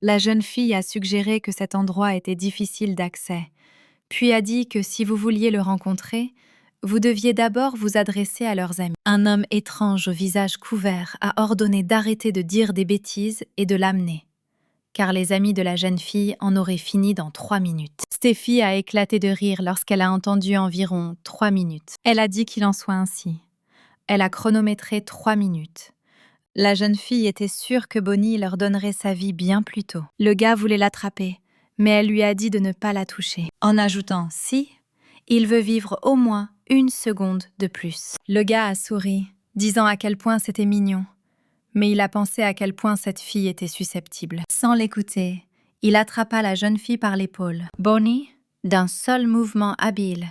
La jeune fille a suggéré que cet endroit était difficile d'accès, puis a dit que si vous vouliez le rencontrer, vous deviez d'abord vous adresser à leurs amis. Un homme étrange au visage couvert a ordonné d'arrêter de dire des bêtises et de l'amener, car les amis de la jeune fille en auraient fini dans 3 minutes. Steffi a éclaté de rire lorsqu'elle a entendu environ 3 minutes. Elle a dit qu'il en soit ainsi. Elle a chronométré 3 minutes. La jeune fille était sûre que Bonnie leur donnerait sa vie bien plus tôt. Le gars voulait l'attraper, mais elle lui a dit de ne pas la toucher, en ajoutant « si, il veut vivre au moins 1 seconde de plus ». Le gars a souri, disant à quel point c'était mignon, mais il a pensé à quel point cette fille était susceptible. Sans l'écouter, il attrapa la jeune fille par l'épaule. Bonnie, d'un seul mouvement habile,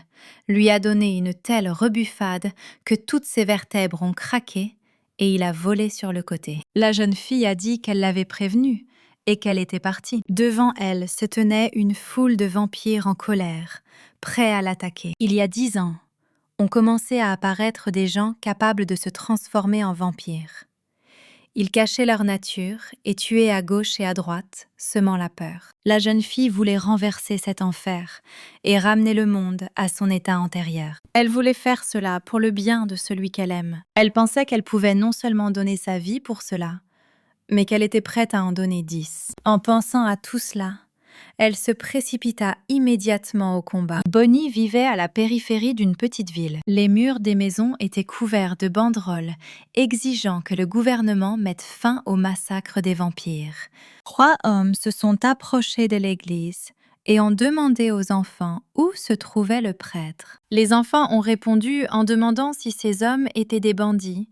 lui a donné une telle rebuffade que toutes ses vertèbres ont craqué et il a volé sur le côté. La jeune fille a dit qu'elle l'avait prévenue et qu'elle était partie. Devant elle se tenait une foule de vampires en colère, prêts à l'attaquer. Il y a 10 ans, ont commencé à apparaître des gens capables de se transformer en vampires. Ils cachaient leur nature et tuaient à gauche et à droite, semant la peur. La jeune fille voulait renverser cet enfer et ramener le monde à son état antérieur. Elle voulait faire cela pour le bien de celui qu'elle aime. Elle pensait qu'elle pouvait non seulement donner sa vie pour cela, mais qu'elle était prête à en donner 10. En pensant à tout cela, elle se précipita immédiatement au combat. Bonnie vivait à la périphérie d'une petite ville. Les murs des maisons étaient couverts de banderoles exigeant que le gouvernement mette fin au massacre des vampires. 3 hommes se sont approchés de l'église et ont demandé aux enfants où se trouvait le prêtre. Les enfants ont répondu en demandant si ces hommes étaient des bandits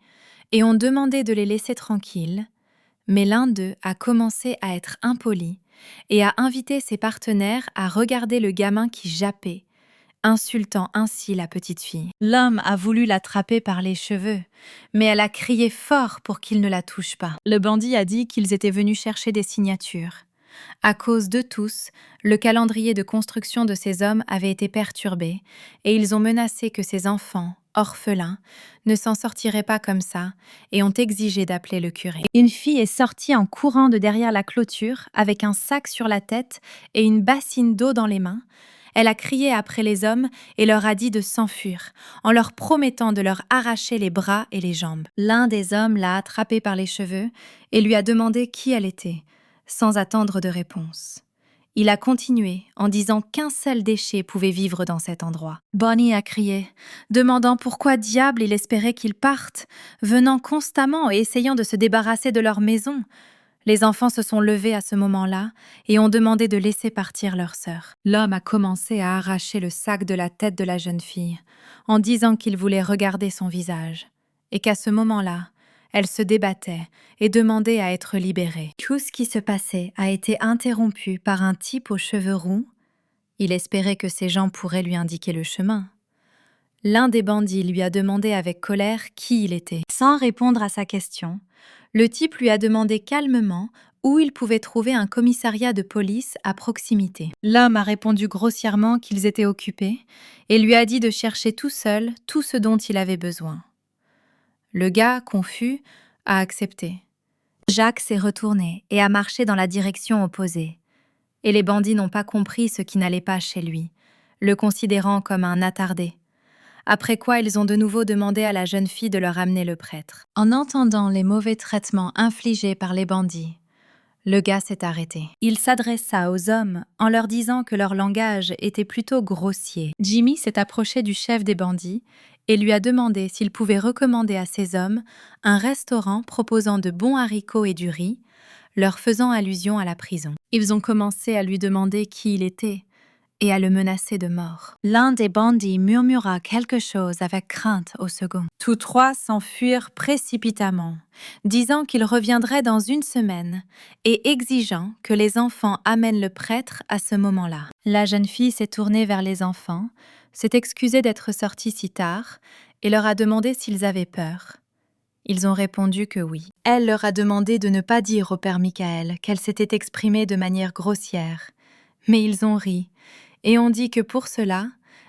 et ont demandé de les laisser tranquilles, mais l'un d'eux a commencé à être impoli et a invité ses partenaires à regarder le gamin qui jappait, insultant ainsi la petite fille. L'homme a voulu l'attraper par les cheveux, mais elle a crié fort pour qu'il ne la touche pas. Le bandit a dit qu'ils étaient venus chercher des signatures. À cause de tous, le calendrier de construction de ces hommes avait été perturbé et ils ont menacé que ces enfants, orphelins, ne s'en sortiraient pas comme ça et ont exigé d'appeler le curé. Une fille est sortie en courant de derrière la clôture avec un sac sur la tête et une bassine d'eau dans les mains. Elle a crié après les hommes et leur a dit de s'enfuir, en leur promettant de leur arracher les bras et les jambes. L'un des hommes l'a attrapée par les cheveux et lui a demandé qui elle était, sans attendre de réponse. Il a continué en disant qu'un seul déchet pouvait vivre dans cet endroit. Bonnie a crié, demandant pourquoi diable il espérait qu'ils partent, venant constamment et essayant de se débarrasser de leur maison. Les enfants se sont levés à ce moment-là et ont demandé de laisser partir leur sœur. L'homme a commencé à arracher le sac de la tête de la jeune fille, en disant qu'il voulait regarder son visage, et qu'à ce moment-là, elle se débattait et demandait à être libérée. Tout ce qui se passait a été interrompu par un type aux cheveux roux. Il espérait que ces gens pourraient lui indiquer le chemin. L'un des bandits lui a demandé avec colère qui il était. Sans répondre à sa question, le type lui a demandé calmement où il pouvait trouver un commissariat de police à proximité. L'homme a répondu grossièrement qu'ils étaient occupés et lui a dit de chercher tout seul tout ce dont il avait besoin. Le gars, confus, a accepté. Jacques s'est retourné et a marché dans la direction opposée. Et les bandits n'ont pas compris ce qui n'allait pas chez lui, le considérant comme un attardé. Après quoi, ils ont de nouveau demandé à la jeune fille de leur amener le prêtre. En entendant les mauvais traitements infligés par les bandits, le gars s'est arrêté. Il s'adressa aux hommes en leur disant que leur langage était plutôt grossier. Jimmy s'est approché du chef des bandits et lui a demandé s'il pouvait recommander à ces hommes un restaurant proposant de bons haricots et du riz, leur faisant allusion à la prison. Ils ont commencé à lui demander qui il était et à le menacer de mort. L'un des bandits murmura quelque chose avec crainte au second. Tous 3 s'enfuirent précipitamment, disant qu'ils reviendraient dans 1 semaine et exigeant que les enfants amènent le prêtre à ce moment-là. La jeune fille s'est tournée vers les enfants, s'est excusée d'être sortie si tard et leur a demandé s'ils avaient peur. Ils ont répondu que oui. Elle leur a demandé de ne pas dire au père Michael qu'elle s'était exprimée de manière grossière, mais ils ont ri et ont dit que pour cela,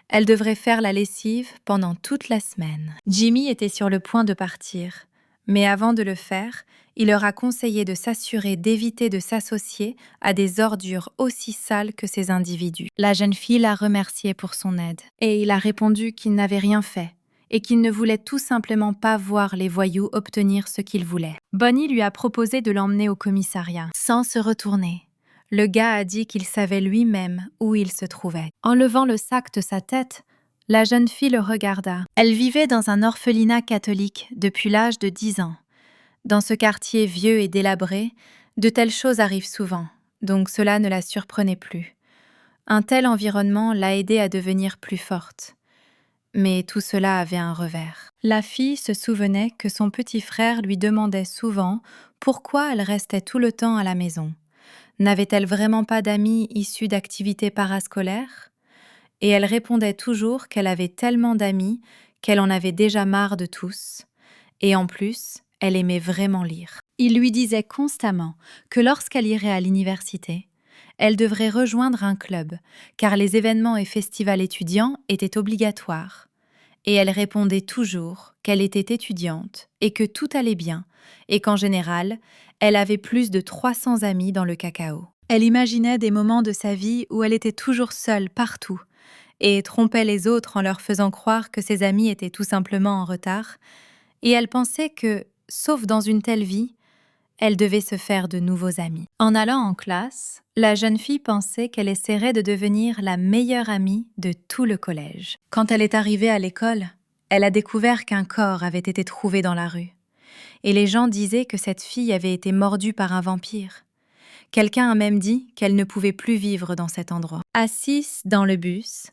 elle devrait faire la lessive pendant toute la semaine. Jimmy était sur le point de partir, Mais avant de le faire, il leur a conseillé de s'assurer d'éviter de s'associer à des ordures aussi sales que ces individus. La jeune fille l'a remercié pour son aide, et il a répondu qu'il n'avait rien fait, et qu'il ne voulait tout simplement pas voir les voyous obtenir ce qu'ils voulaient. Bonnie lui a proposé de l'emmener au commissariat, sans se retourner. Le gars a dit qu'il savait lui-même où il se trouvait. En levant le sac de sa tête, la jeune fille le regarda. Elle vivait dans un orphelinat catholique depuis l'âge de 10 ans. Dans ce quartier vieux et délabré, de telles choses arrivent souvent, donc cela ne la surprenait plus. Un tel environnement l'a aidée à devenir plus forte. Mais tout cela avait un revers. La fille se souvenait que son petit frère lui demandait souvent pourquoi elle restait tout le temps à la maison. N'avait-elle vraiment pas d'amis issus d'activités parascolaires ? Et elle répondait toujours qu'elle avait tellement d'amis qu'elle en avait déjà marre de tous. Et en plus, elle aimait vraiment lire. Il lui disait constamment que lorsqu'elle irait à l'université, elle devrait rejoindre un club, car les événements et festivals étudiants étaient obligatoires. Et elle répondait toujours qu'elle était étudiante et que tout allait bien, et qu'en général, elle avait plus de 300 amis dans le cacao. Elle imaginait des moments de sa vie où elle était toujours seule partout, et trompait les autres en leur faisant croire que ses amis étaient tout simplement en retard, et elle pensait que, sauf dans une telle vie, elle devait se faire de nouveaux amis. En allant en classe, la jeune fille pensait qu'elle essaierait de devenir la meilleure amie de tout le collège. Quand elle est arrivée à l'école, elle a découvert qu'un corps avait été trouvé dans la rue. Et les gens disaient que cette fille avait été mordue par un vampire. Quelqu'un a même dit qu'elle ne pouvait plus vivre dans cet endroit. Assise dans le bus,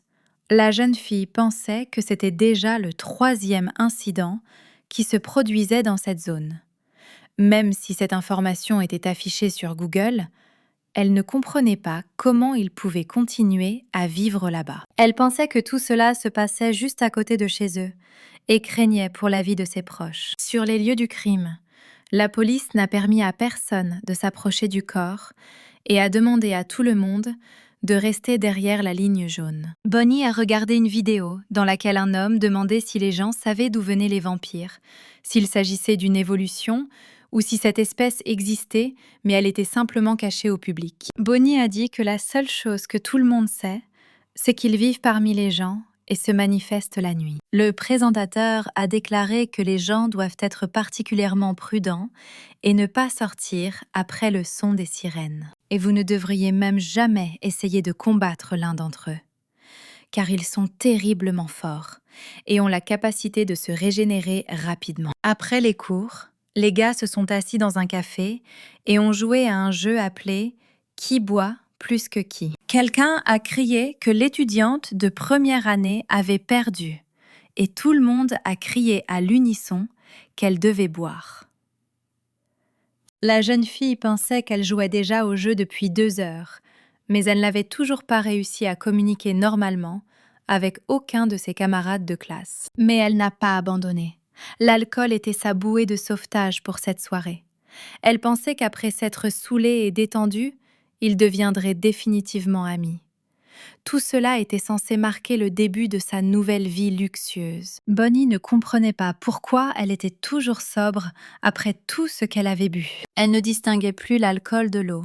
la jeune fille pensait que c'était déjà le 3e incident qui se produisait dans cette zone. Même si cette information était affichée sur Google, elle ne comprenait pas comment ils pouvaient continuer à vivre là-bas. Elle pensait que tout cela se passait juste à côté de chez eux et craignait pour la vie de ses proches. Sur les lieux du crime, la police n'a permis à personne de s'approcher du corps et a demandé à tout le monde de rester derrière la ligne jaune. Bonnie a regardé une vidéo dans laquelle un homme demandait si les gens savaient d'où venaient les vampires, s'il s'agissait d'une évolution ou si cette espèce existait, mais elle était simplement cachée au public. Bonnie a dit que la seule chose que tout le monde sait, c'est qu'ils vivent parmi les gens et se manifestent la nuit. Le présentateur a déclaré que les gens doivent être particulièrement prudents et ne pas sortir après le son des sirènes. Et vous ne devriez même jamais essayer de combattre l'un d'entre eux, car ils sont terriblement forts et ont la capacité de se régénérer rapidement. Après les cours, les gars se sont assis dans un café et ont joué à un jeu appelé « Qui boit plus que qui ?» Quelqu'un a crié que l'étudiante de première année avait perdu et tout le monde a crié à l'unisson qu'elle devait boire. La jeune fille pensait qu'elle jouait déjà au jeu depuis 2 heures, mais elle n'avait toujours pas réussi à communiquer normalement avec aucun de ses camarades de classe. Mais elle n'a pas abandonné. L'alcool était sa bouée de sauvetage pour cette soirée. Elle pensait qu'après s'être saoulée et détendue, ils deviendraient définitivement amis. Tout cela était censé marquer le début de sa nouvelle vie luxueuse. Bonnie ne comprenait pas pourquoi elle était toujours sobre après tout ce qu'elle avait bu. Elle ne distinguait plus l'alcool de l'eau,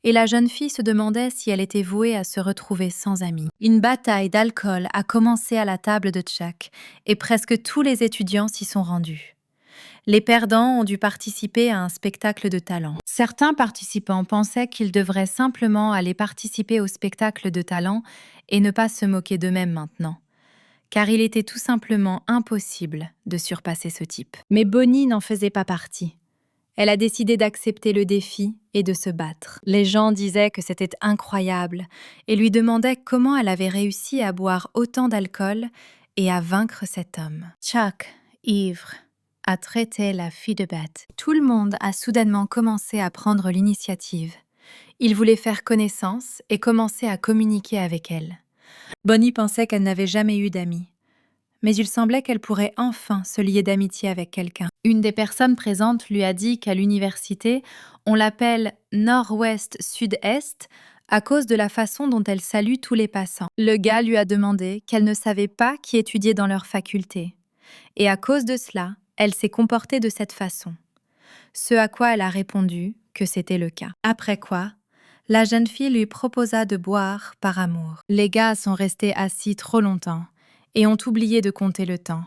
et la jeune fille se demandait si elle était vouée à se retrouver sans amis. Une bataille d'alcool a commencé à la table de Chuck, et presque tous les étudiants s'y sont rendus. Les perdants ont dû participer à un spectacle de talent. Certains participants pensaient qu'ils devraient simplement aller participer au spectacle de talent et ne pas se moquer d'eux-mêmes maintenant, car il était tout simplement impossible de surpasser ce type. Mais Bonnie n'en faisait pas partie. Elle a décidé d'accepter le défi et de se battre. Les gens disaient que c'était incroyable et lui demandaient comment elle avait réussi à boire autant d'alcool et à vaincre cet homme. Chuck, ivre, a traité la fille de bête. Tout le monde a soudainement commencé à prendre l'initiative. Il voulait faire connaissance et commencer à communiquer avec elle. Bonnie pensait qu'elle n'avait jamais eu d'amis. Mais il semblait qu'elle pourrait enfin se lier d'amitié avec quelqu'un. Une des personnes présentes lui a dit qu'à l'université, on l'appelle Nord-Ouest-Sud-Est à cause de la façon dont elle salue tous les passants. Le gars lui a demandé qu'elle ne savait pas qui étudiait dans leur faculté. Et à cause de cela, elle s'est comportée de cette façon. Ce à quoi elle a répondu que c'était le cas. Après quoi, la jeune fille lui proposa de boire par amour. Les gars sont restés assis trop longtemps et ont oublié de compter le temps.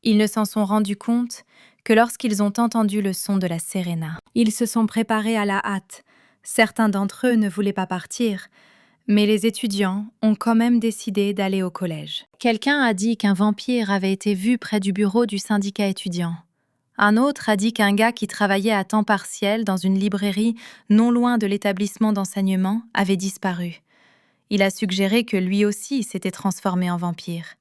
Ils ne s'en sont rendus compte que lorsqu'ils ont entendu le son de la sirena. Ils se sont préparés à la hâte. Certains d'entre eux ne voulaient pas partir, mais les étudiants ont quand même décidé d'aller au collège. Quelqu'un a dit qu'un vampire avait été vu près du bureau du syndicat étudiant. Un autre a dit qu'un gars qui travaillait à temps partiel dans une librairie non loin de l'établissement d'enseignement avait disparu. Il a suggéré que lui aussi s'était transformé en vampire.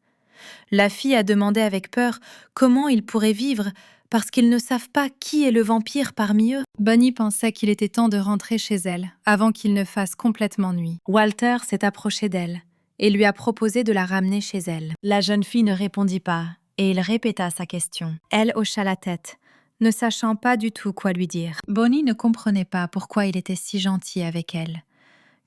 La fille a demandé avec peur comment ils pourraient vivre parce qu'ils ne savent pas qui est le vampire parmi eux. Bonnie pensait qu'il était temps de rentrer chez elle avant qu'il ne fasse complètement nuit. Walter s'est approché d'elle et lui a proposé de la ramener chez elle. La jeune fille ne répondit pas et il répéta sa question. Elle hocha la tête, ne sachant pas du tout quoi lui dire. Bonnie ne comprenait pas pourquoi il était si gentil avec elle.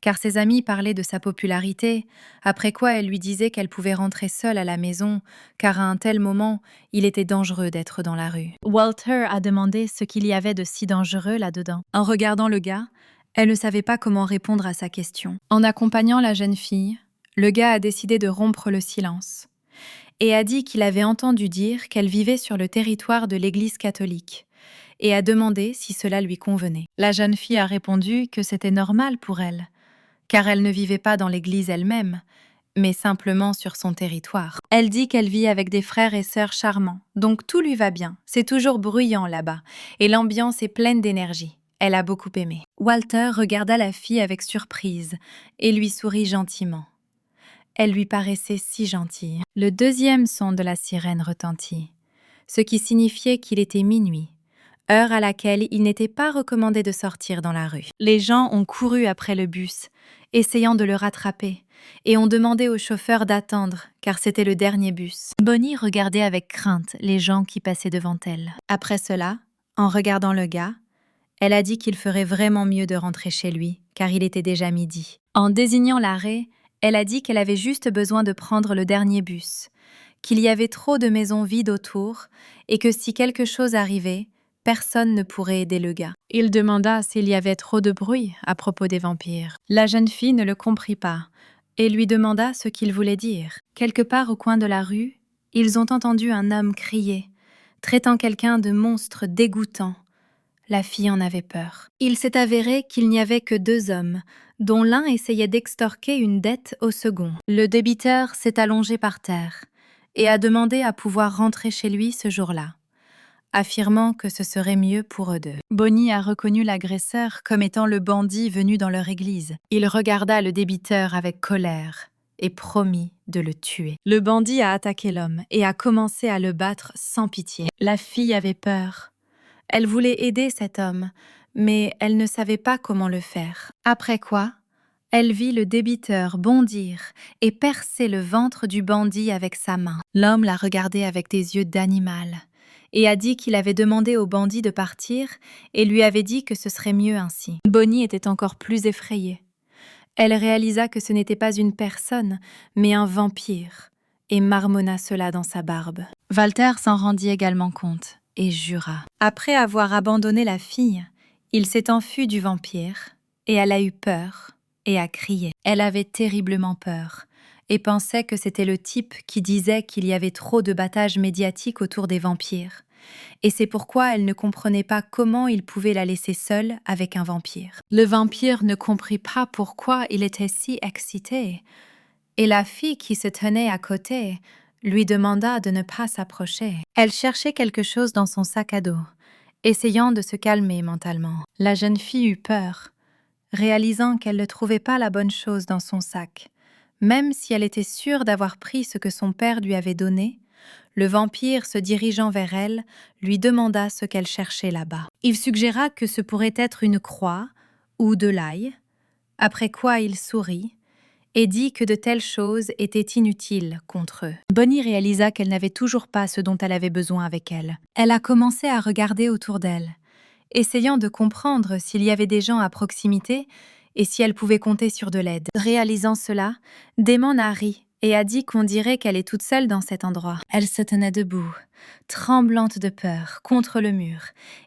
Car ses amis parlaient de sa popularité, après quoi elle lui disait qu'elle pouvait rentrer seule à la maison, car à un tel moment, il était dangereux d'être dans la rue. Walter a demandé ce qu'il y avait de si dangereux là-dedans. En regardant le gars, elle ne savait pas comment répondre à sa question. En accompagnant la jeune fille, le gars a décidé de rompre le silence et a dit qu'il avait entendu dire qu'elle vivait sur le territoire de l'Église catholique et a demandé si cela lui convenait. La jeune fille a répondu que c'était normal pour elle, car elle ne vivait pas dans l'église elle-même, mais simplement sur son territoire. Elle dit qu'elle vit avec des frères et sœurs charmants, donc tout lui va bien. C'est toujours bruyant là-bas, et l'ambiance est pleine d'énergie. Elle a beaucoup aimé. Walter regarda la fille avec surprise et lui sourit gentiment. Elle lui paraissait si gentille. Le deuxième son de la sirène retentit, ce qui signifiait qu'il était minuit, heure à laquelle il n'était pas recommandé de sortir dans la rue. Les gens ont couru après le bus, essayant de le rattraper, et ont demandé au chauffeur d'attendre, car c'était le dernier bus. Bonnie regardait avec crainte les gens qui passaient devant elle. Après cela, en regardant le gars, elle a dit qu'il ferait vraiment mieux de rentrer chez lui, car il était déjà midi. En désignant l'arrêt, elle a dit qu'elle avait juste besoin de prendre le dernier bus, qu'il y avait trop de maisons vides autour, et que si quelque chose arrivait, personne ne pourrait aider le gars. Il demanda s'il y avait trop de bruit à propos des vampires. La jeune fille ne le comprit pas et lui demanda ce qu'il voulait dire. Quelque part au coin de la rue, ils ont entendu un homme crier, traitant quelqu'un de monstre dégoûtant. La fille en avait peur. Il s'est avéré qu'il n'y avait que 2 hommes, dont l'un essayait d'extorquer une dette au second. Le débiteur s'est allongé par terre et a demandé à pouvoir rentrer chez lui ce jour-là, affirmant que ce serait mieux pour eux deux. Bonnie a reconnu l'agresseur comme étant le bandit venu dans leur église. Il regarda le débiteur avec colère et promit de le tuer. Le bandit a attaqué l'homme et a commencé à le battre sans pitié. La fille avait peur. Elle voulait aider cet homme, mais elle ne savait pas comment le faire. Après quoi, elle vit le débiteur bondir et percer le ventre du bandit avec sa main. L'homme la regardait avec des yeux d'animal et a dit qu'il avait demandé au bandit de partir et lui avait dit que ce serait mieux ainsi. Bonnie était encore plus effrayée. Elle réalisa que ce n'était pas une personne, mais un vampire, et marmonna cela dans sa barbe. Walter s'en rendit également compte et jura. Après avoir abandonné la fille, il s'est enfui du vampire, et elle a eu peur et a crié. Elle avait terriblement peur et pensait que c'était le type qui disait qu'il y avait trop de battage médiatique autour des vampires. Et c'est pourquoi elle ne comprenait pas comment il pouvait la laisser seule avec un vampire. Le vampire ne comprit pas pourquoi il était si excité, et la fille qui se tenait à côté lui demanda de ne pas s'approcher. Elle cherchait quelque chose dans son sac à dos, essayant de se calmer mentalement. La jeune fille eut peur, réalisant qu'elle ne trouvait pas la bonne chose dans son sac. Même si elle était sûre d'avoir pris ce que son père lui avait donné, le vampire, se dirigeant vers elle, lui demanda ce qu'elle cherchait là-bas. Il suggéra que ce pourrait être une croix ou de l'ail, après quoi il sourit et dit que de telles choses étaient inutiles contre eux. Bonnie réalisa qu'elle n'avait toujours pas ce dont elle avait besoin avec elle. Elle a commencé à regarder autour d'elle, essayant de comprendre s'il y avait des gens à proximité et si elle pouvait compter sur de l'aide. Réalisant cela, Damon a ri et a dit qu'on dirait qu'elle est toute seule dans cet endroit. Elle se tenait debout, tremblante de peur, contre le mur,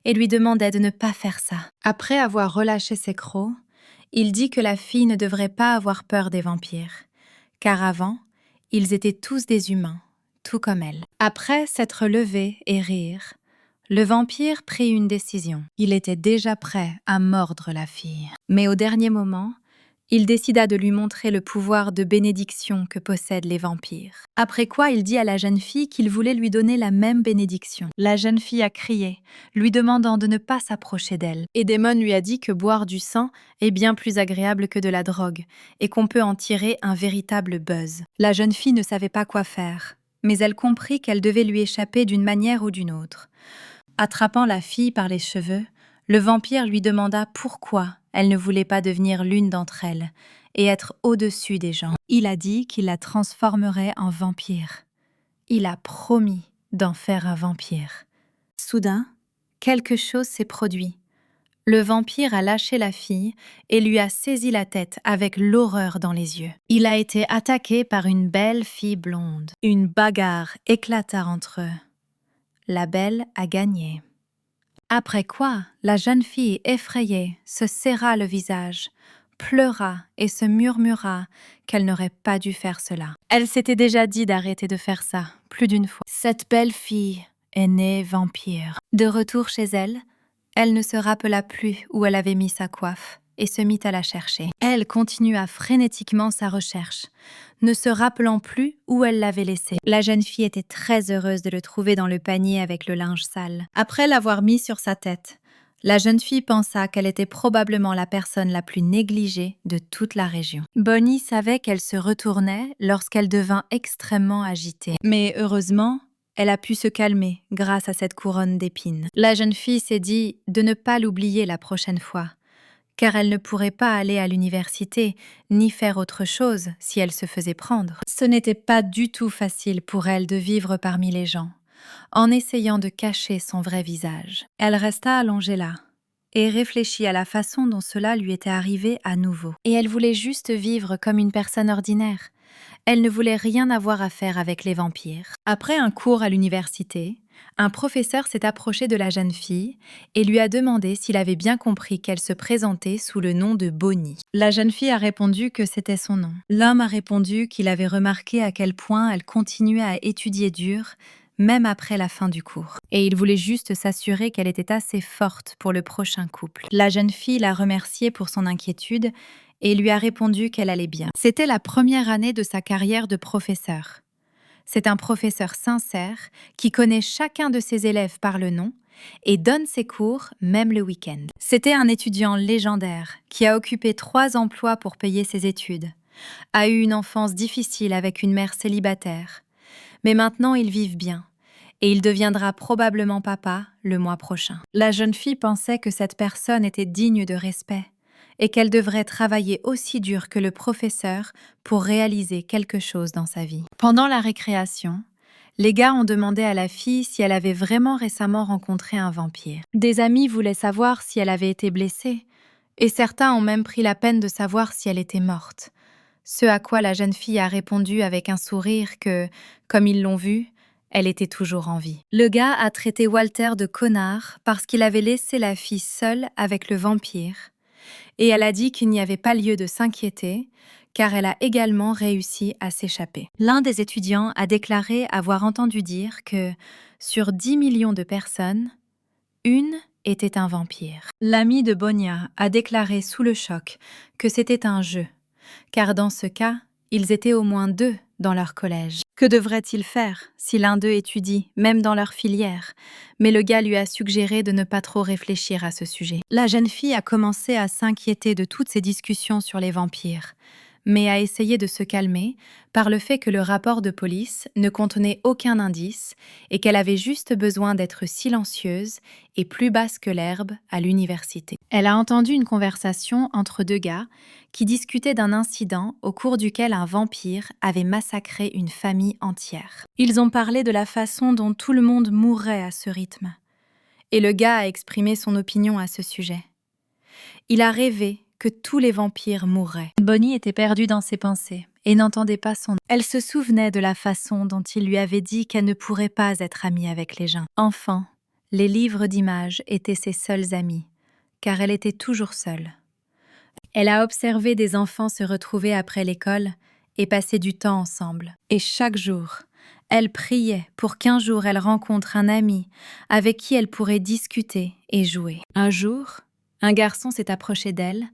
et lui demandait de ne pas faire ça. Après avoir relâché ses crocs, il dit que la fille ne devrait pas avoir peur des vampires, car avant, ils étaient tous des humains, tout comme elle. Après s'être levé et rire, le vampire prit une décision. Il était déjà prêt à mordre la fille. Mais au dernier moment, il décida de lui montrer le pouvoir de bénédiction que possèdent les vampires. Après quoi, il dit à la jeune fille qu'il voulait lui donner la même bénédiction. La jeune fille a crié, lui demandant de ne pas s'approcher d'elle. Et Démon lui a dit que boire du sang est bien plus agréable que de la drogue et qu'on peut en tirer un véritable buzz. La jeune fille ne savait pas quoi faire, mais elle comprit qu'elle devait lui échapper d'une manière ou d'une autre. Attrapant la fille par les cheveux, le vampire lui demanda pourquoi elle ne voulait pas devenir l'une d'entre elles et être au-dessus des gens. Il a dit qu'il la transformerait en vampire. Il a promis d'en faire un vampire. Soudain, quelque chose s'est produit. Le vampire a lâché la fille et lui a saisi la tête avec l'horreur dans les yeux. Il a été attaqué par une belle fille blonde. Une bagarre éclata entre eux. La belle a gagné. Après quoi, la jeune fille effrayée se serra le visage, pleura et se murmura qu'elle n'aurait pas dû faire cela. Elle s'était déjà dit d'arrêter de faire ça, plus d'une fois. Cette belle fille est née vampire. De retour chez elle, elle ne se rappela plus où elle avait mis sa coiffe et se mit à la chercher. Elle continua frénétiquement sa recherche, ne se rappelant plus où elle l'avait laissé. La jeune fille était très heureuse de le trouver dans le panier avec le linge sale. Après l'avoir mis sur sa tête, la jeune fille pensa qu'elle était probablement la personne la plus négligée de toute la région. Bonnie savait qu'elle se retournait lorsqu'elle devint extrêmement agitée. Mais heureusement, elle a pu se calmer grâce à cette couronne d'épines. La jeune fille s'est dit de ne pas l'oublier la prochaine fois, car elle ne pourrait pas aller à l'université ni faire autre chose si elle se faisait prendre. Ce n'était pas du tout facile pour elle de vivre parmi les gens, en essayant de cacher son vrai visage. Elle resta allongée là et réfléchit à la façon dont cela lui était arrivé à nouveau. Et elle voulait juste vivre comme une personne ordinaire. Elle ne voulait rien avoir à faire avec les vampires. Après un cours à l'université, un professeur s'est approché de la jeune fille et lui a demandé s'il avait bien compris qu'elle se présentait sous le nom de Bonnie. La jeune fille a répondu que c'était son nom. L'homme a répondu qu'il avait remarqué à quel point elle continuait à étudier dur, même après la fin du cours. Et il voulait juste s'assurer qu'elle était assez forte pour le prochain couple. La jeune fille l'a remercié pour son inquiétude et lui a répondu qu'elle allait bien. C'était la première année de sa carrière de professeur. C'est un professeur sincère qui connaît chacun de ses élèves par le nom et donne ses cours même le week-end. C'était un étudiant légendaire qui a occupé 3 emplois pour payer ses études, a eu une enfance difficile avec une mère célibataire, mais maintenant ils vivent bien et il deviendra probablement papa le mois prochain. La jeune fille pensait que cette personne était digne de respect et qu'elle devrait travailler aussi dur que le professeur pour réaliser quelque chose dans sa vie. Pendant la récréation, les gars ont demandé à la fille si elle avait vraiment récemment rencontré un vampire. Des amis voulaient savoir si elle avait été blessée, et certains ont même pris la peine de savoir si elle était morte. Ce à quoi la jeune fille a répondu avec un sourire que, comme ils l'ont vu, elle était toujours en vie. Le gars a traité Walter de connard parce qu'il avait laissé la fille seule avec le vampire, et elle a dit qu'il n'y avait pas lieu de s'inquiéter, car elle a également réussi à s'échapper. L'un des étudiants a déclaré avoir entendu dire que, sur 10 millions de personnes, une était un vampire. L'ami de Bonia a déclaré sous le choc que c'était un jeu, car dans ce cas, ils étaient au moins 2 dans leur collège. Que devrait-il faire si l'un d'eux étudie, même dans leur filière? Mais le gars lui a suggéré de ne pas trop réfléchir à ce sujet. La jeune fille a commencé à s'inquiéter de toutes ces discussions sur les vampires, mais a essayé de se calmer par le fait que le rapport de police ne contenait aucun indice et qu'elle avait juste besoin d'être silencieuse et plus basse que l'herbe à l'université. Elle a entendu une conversation entre 2 gars qui discutaient d'un incident au cours duquel un vampire avait massacré une famille entière. Ils ont parlé de la façon dont tout le monde mourrait à ce rythme. Et le gars a exprimé son opinion à ce sujet. Il a rêvé que tous les vampires mourraient. Bonnie était perdue dans ses pensées et n'entendait pas son nom. Elle se souvenait de la façon dont il lui avait dit qu'elle ne pourrait pas être amie avec les gens. Enfant, les livres d'images étaient ses seuls amis, car elle était toujours seule. Elle a observé des enfants se retrouver après l'école et passer du temps ensemble. Et chaque jour, elle priait pour qu'un jour elle rencontre un ami avec qui elle pourrait discuter et jouer. Un jour, un garçon s'est approché d'elle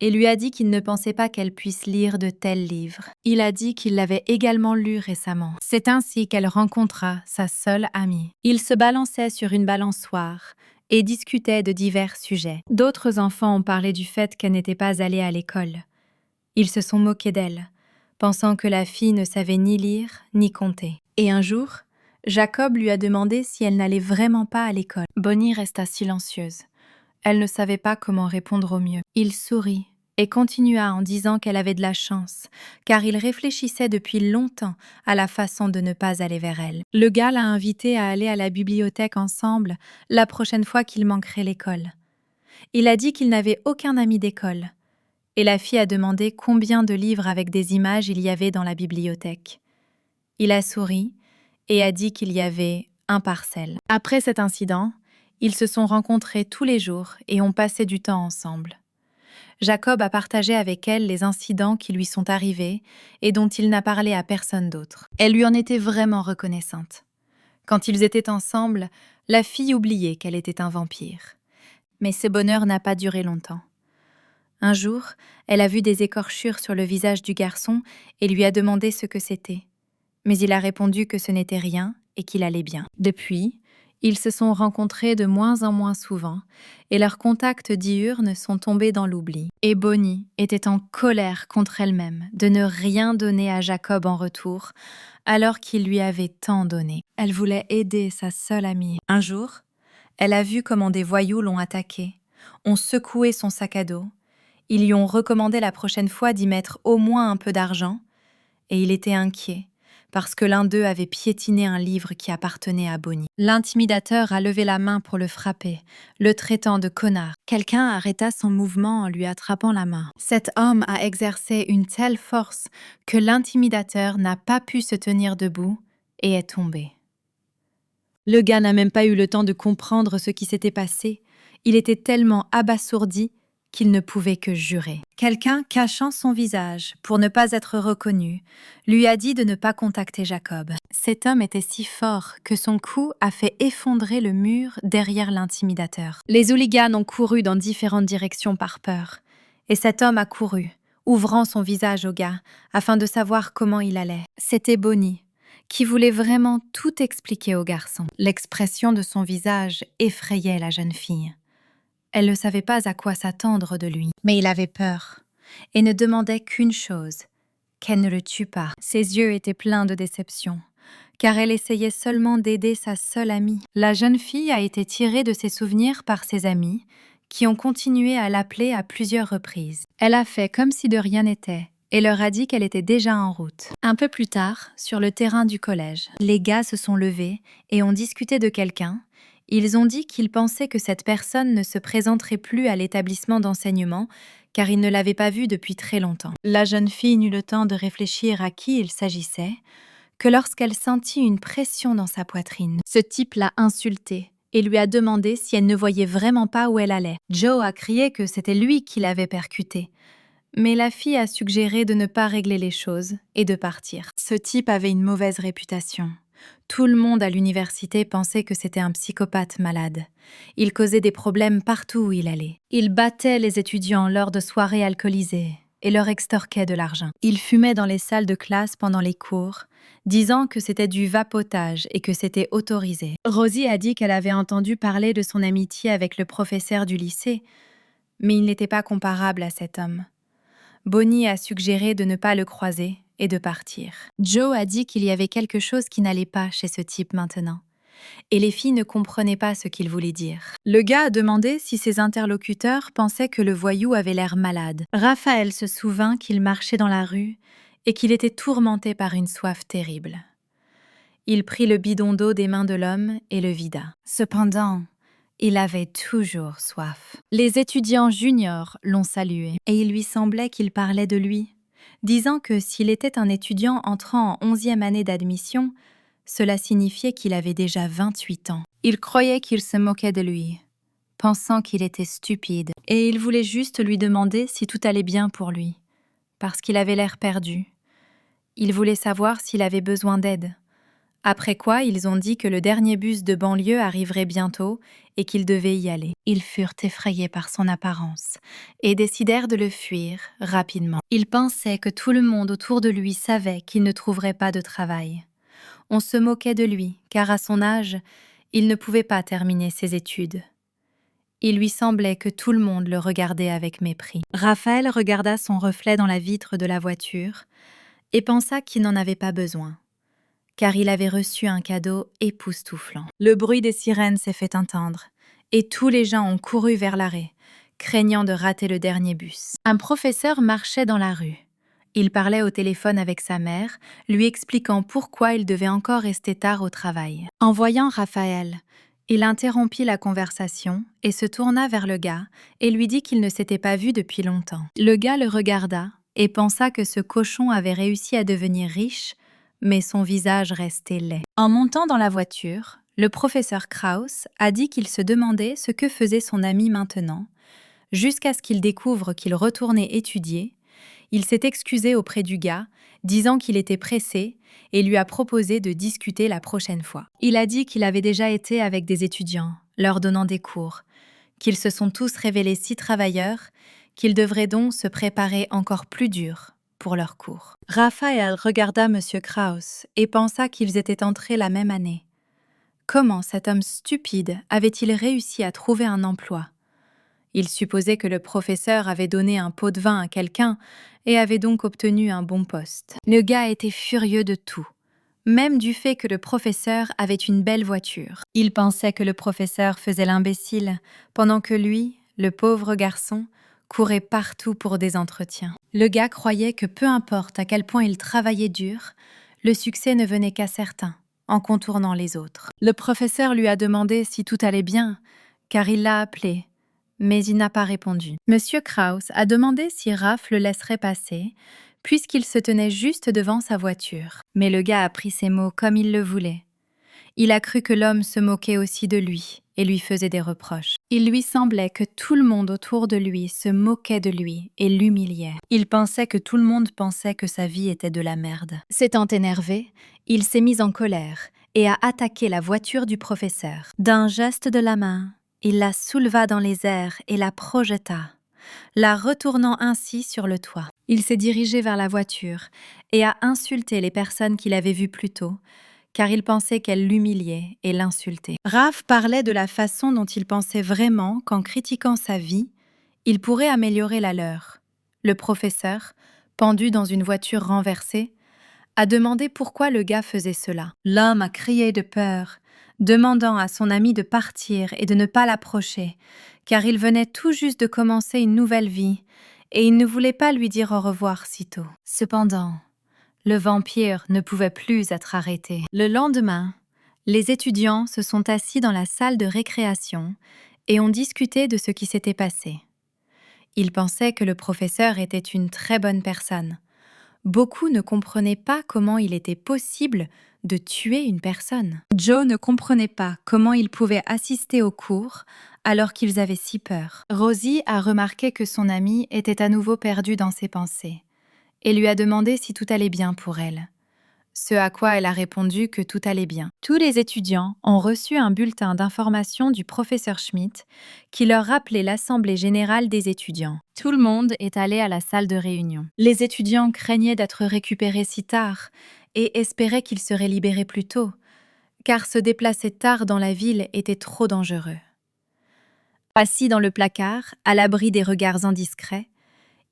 et lui a dit qu'il ne pensait pas qu'elle puisse lire de tels livres. Il a dit qu'il l'avait également lu récemment. C'est ainsi qu'elle rencontra sa seule amie. Ils se balançaient sur une balançoire et discutaient de divers sujets. D'autres enfants ont parlé du fait qu'elle n'était pas allée à l'école. Ils se sont moqués d'elle, pensant que la fille ne savait ni lire ni compter. Et un jour, Jacob lui a demandé si elle n'allait vraiment pas à l'école. Bonnie resta silencieuse. Elle ne savait pas comment répondre au mieux. Il sourit et continua en disant qu'elle avait de la chance, car il réfléchissait depuis longtemps à la façon de ne pas aller vers elle. Le gars l'a invité à aller à la bibliothèque ensemble la prochaine fois qu'il manquerait l'école. Il a dit qu'il n'avait aucun ami d'école, et la fille a demandé combien de livres avec des images il y avait dans la bibliothèque. Il a souri et a dit qu'il y avait un parcelle. Après cet incident, ils se sont rencontrés tous les jours et ont passé du temps ensemble. Jacob a partagé avec elle les incidents qui lui sont arrivés et dont il n'a parlé à personne d'autre. Elle lui en était vraiment reconnaissante. Quand ils étaient ensemble, la fille oubliait qu'elle était un vampire. Mais ce bonheur n'a pas duré longtemps. Un jour, elle a vu des écorchures sur le visage du garçon et lui a demandé ce que c'était. Mais il a répondu que ce n'était rien et qu'il allait bien. Depuis, ils se sont rencontrés de moins en moins souvent et leurs contacts diurnes sont tombés dans l'oubli. Et Bonnie était en colère contre elle-même de ne rien donner à Jacob en retour alors qu'il lui avait tant donné. Elle voulait aider sa seule amie. Un jour, elle a vu comment des voyous l'ont attaqué, ont secoué son sac à dos. Ils lui ont recommandé la prochaine fois d'y mettre au moins un peu d'argent et il était inquiet parce que l'un d'eux avait piétiné un livre qui appartenait à Bonnie. L'intimidateur a levé la main pour le frapper, le traitant de connard. Quelqu'un arrêta son mouvement en lui attrapant la main. Cet homme a exercé une telle force que l'intimidateur n'a pas pu se tenir debout et est tombé. Le gars n'a même pas eu le temps de comprendre ce qui s'était passé. Il était tellement abasourdi qu'il ne pouvait que jurer. Quelqu'un, cachant son visage pour ne pas être reconnu, lui a dit de ne pas contacter Jacob. Cet homme était si fort que son coup a fait effondrer le mur derrière l'intimidateur. Les hooligans ont couru dans différentes directions par peur, et cet homme a couru, ouvrant son visage au gars, afin de savoir comment il allait. C'était Bonnie, qui voulait vraiment tout expliquer au garçon. L'expression de son visage effrayait la jeune fille. Elle ne savait pas à quoi s'attendre de lui, mais il avait peur et ne demandait qu'une chose, qu'elle ne le tue pas. Ses yeux étaient pleins de déception, car elle essayait seulement d'aider sa seule amie. La jeune fille a été tirée de ses souvenirs par ses amis, qui ont continué à l'appeler à plusieurs reprises. Elle a fait comme si de rien n'était et leur a dit qu'elle était déjà en route. Un peu plus tard, sur le terrain du collège, les gars se sont levés et ont discuté de quelqu'un. Ils ont dit qu'ils pensaient que cette personne ne se présenterait plus à l'établissement d'enseignement car ils ne l'avaient pas vue depuis très longtemps. La jeune fille n'eut le temps de réfléchir à qui il s'agissait que lorsqu'elle sentit une pression dans sa poitrine. Ce type l'a insultée et lui a demandé si elle ne voyait vraiment pas où elle allait. Joe a crié que c'était lui qui l'avait percutée. Mais la fille a suggéré de ne pas régler les choses et de partir. Ce type avait une mauvaise réputation. Tout le monde à l'université pensait que c'était un psychopathe malade. Il causait des problèmes partout où il allait. Il battait les étudiants lors de soirées alcoolisées et leur extorquait de l'argent. Il fumait dans les salles de classe pendant les cours, disant que c'était du vapotage et que c'était autorisé. Rosie a dit qu'elle avait entendu parler de son amitié avec le professeur du lycée, mais il n'était pas comparable à cet homme. Bonnie a suggéré de ne pas le croiser et de partir. Joe a dit qu'il y avait quelque chose qui n'allait pas chez ce type maintenant. Et les filles ne comprenaient pas ce qu'il voulait dire. Le gars a demandé si ses interlocuteurs pensaient que le voyou avait l'air malade. Raphaël se souvint qu'il marchait dans la rue et qu'il était tourmenté par une soif terrible. Il prit le bidon d'eau des mains de l'homme et le vida. Cependant, Il avait toujours soif. Les étudiants juniors l'ont salué et il lui semblait qu'il parlait de lui, disant que s'il était un étudiant entrant en 11e année d'admission, cela signifiait qu'il avait déjà 28 ans. Il croyait qu'il se moquait de lui, pensant qu'il était stupide, et il voulait juste lui demander si tout allait bien pour lui, parce qu'il avait l'air perdu. Il voulait savoir s'il avait besoin d'aide. Après quoi, ils ont dit que le dernier bus de banlieue arriverait bientôt et qu'il devait y aller. Ils furent effrayés par son apparence et décidèrent de le fuir rapidement. Ils pensaient que tout le monde autour de lui savait qu'il ne trouverait pas de travail. On se moquait de lui, car à son âge, il ne pouvait pas terminer ses études. Il lui semblait que tout le monde le regardait avec mépris. Raphaël regarda son reflet dans la vitre de la voiture et pensa qu'il n'en avait pas besoin, car il avait reçu un cadeau époustouflant. Le bruit des sirènes s'est fait entendre, et tous les gens ont couru vers l'arrêt, craignant de rater le dernier bus. Un professeur marchait dans la rue. Il parlait au téléphone avec sa mère, lui expliquant pourquoi il devait encore rester tard au travail. En voyant Raphaël, il interrompit la conversation et se tourna vers le gars et lui dit qu'il ne s'était pas vu depuis longtemps. Le gars le regarda et pensa que ce cochon avait réussi à devenir riche, mais son visage restait laid. En montant dans la voiture, le professeur Krauss a dit qu'il se demandait ce que faisait son ami maintenant, jusqu'à ce qu'il découvre qu'il retournait étudier. Il s'est excusé auprès du gars, disant qu'il était pressé et lui a proposé de discuter la prochaine fois. Il a dit qu'il avait déjà été avec des étudiants, leur donnant des cours, qu'ils se sont tous révélés si travailleurs qu'ils devraient donc se préparer encore plus dur pour leurs cours. Raphaël regarda M. Krauss et pensa qu'ils étaient entrés la même année. Comment cet homme stupide avait-il réussi à trouver un emploi ? Il supposait que le professeur avait donné un pot de vin à quelqu'un et avait donc obtenu un bon poste. Le gars était furieux de tout, même du fait que le professeur avait une belle voiture. Il pensait que le professeur faisait l'imbécile, pendant que lui, le pauvre garçon, courait partout pour des entretiens. Le gars croyait que peu importe à quel point il travaillait dur, le succès ne venait qu'à certains, en contournant les autres. Le professeur lui a demandé si tout allait bien, car il l'a appelé, mais il n'a pas répondu. Monsieur Krauss a demandé si Raph le laisserait passer, puisqu'il se tenait juste devant sa voiture. Mais le gars a pris ses mots comme il le voulait. Il a cru que l'homme se moquait aussi de lui et lui faisait des reproches. Il lui semblait que tout le monde autour de lui se moquait de lui et l'humiliait. Il pensait que tout le monde pensait que sa vie était de la merde. S'étant énervé, il s'est mis en colère et a attaqué la voiture du professeur. D'un geste de la main, il la souleva dans les airs et la projeta, la retournant ainsi sur le toit. Il s'est dirigé vers la voiture et a insulté les personnes qu'il avait vues plus tôt, car il pensait qu'elles l'humiliaient et l'insultaient. Raph parlait de la façon dont il pensait vraiment qu'en critiquant sa vie, il pourrait améliorer la leur. Le professeur, pendu dans une voiture renversée, a demandé pourquoi le gars faisait cela. L'homme a crié de peur, demandant à son ami de partir et de ne pas l'approcher, car il venait tout juste de commencer une nouvelle vie et il ne voulait pas lui dire au revoir si tôt. Cependant, le vampire ne pouvait plus être arrêté. Le lendemain, les étudiants se sont assis dans la salle de récréation et ont discuté de ce qui s'était passé. Ils pensaient que le professeur était une très bonne personne. Beaucoup ne comprenaient pas comment il était possible de tuer une personne. Joe ne comprenait pas comment il pouvait assister aux cours alors qu'ils avaient si peur. Rosie a remarqué que son amie était à nouveau perdue dans ses pensées et lui a demandé si tout allait bien pour elle. Ce à quoi elle a répondu que tout allait bien. Tous les étudiants ont reçu un bulletin d'information du professeur Schmidt qui leur rappelait l'assemblée générale des étudiants. Tout le monde est allé à la salle de réunion. Les étudiants craignaient d'être récupérés si tard et espéraient qu'ils seraient libérés plus tôt, car se déplacer tard dans la ville était trop dangereux. Assis dans le placard, à l'abri des regards indiscrets,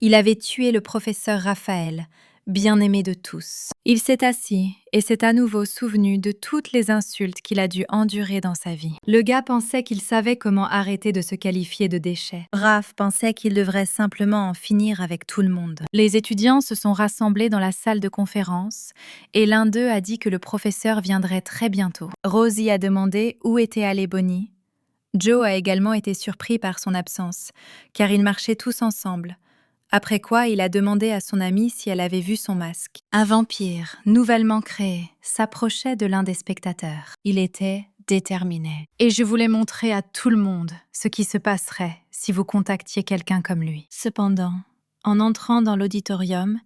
il avait tué le professeur Raphaël, bien-aimé de tous. Il s'est assis et s'est à nouveau souvenu de toutes les insultes qu'il a dû endurer dans sa vie. Le gars pensait qu'il savait comment arrêter de se qualifier de déchet. Raph pensait qu'il devrait simplement en finir avec tout le monde. Les étudiants se sont rassemblés dans la salle de conférence et l'un d'eux a dit que le professeur viendrait très bientôt. Rosie a demandé où était allée Bonnie. Joe a également été surpris par son absence, car ils marchaient tous ensemble. Après quoi, il a demandé à son amie si elle avait vu son masque. Un vampire, nouvellement créé, s'approchait de l'un des spectateurs. Il était déterminé. Et je voulais montrer à tout le monde ce qui se passerait si vous contactiez quelqu'un comme lui. Cependant, en entrant dans l'auditorium,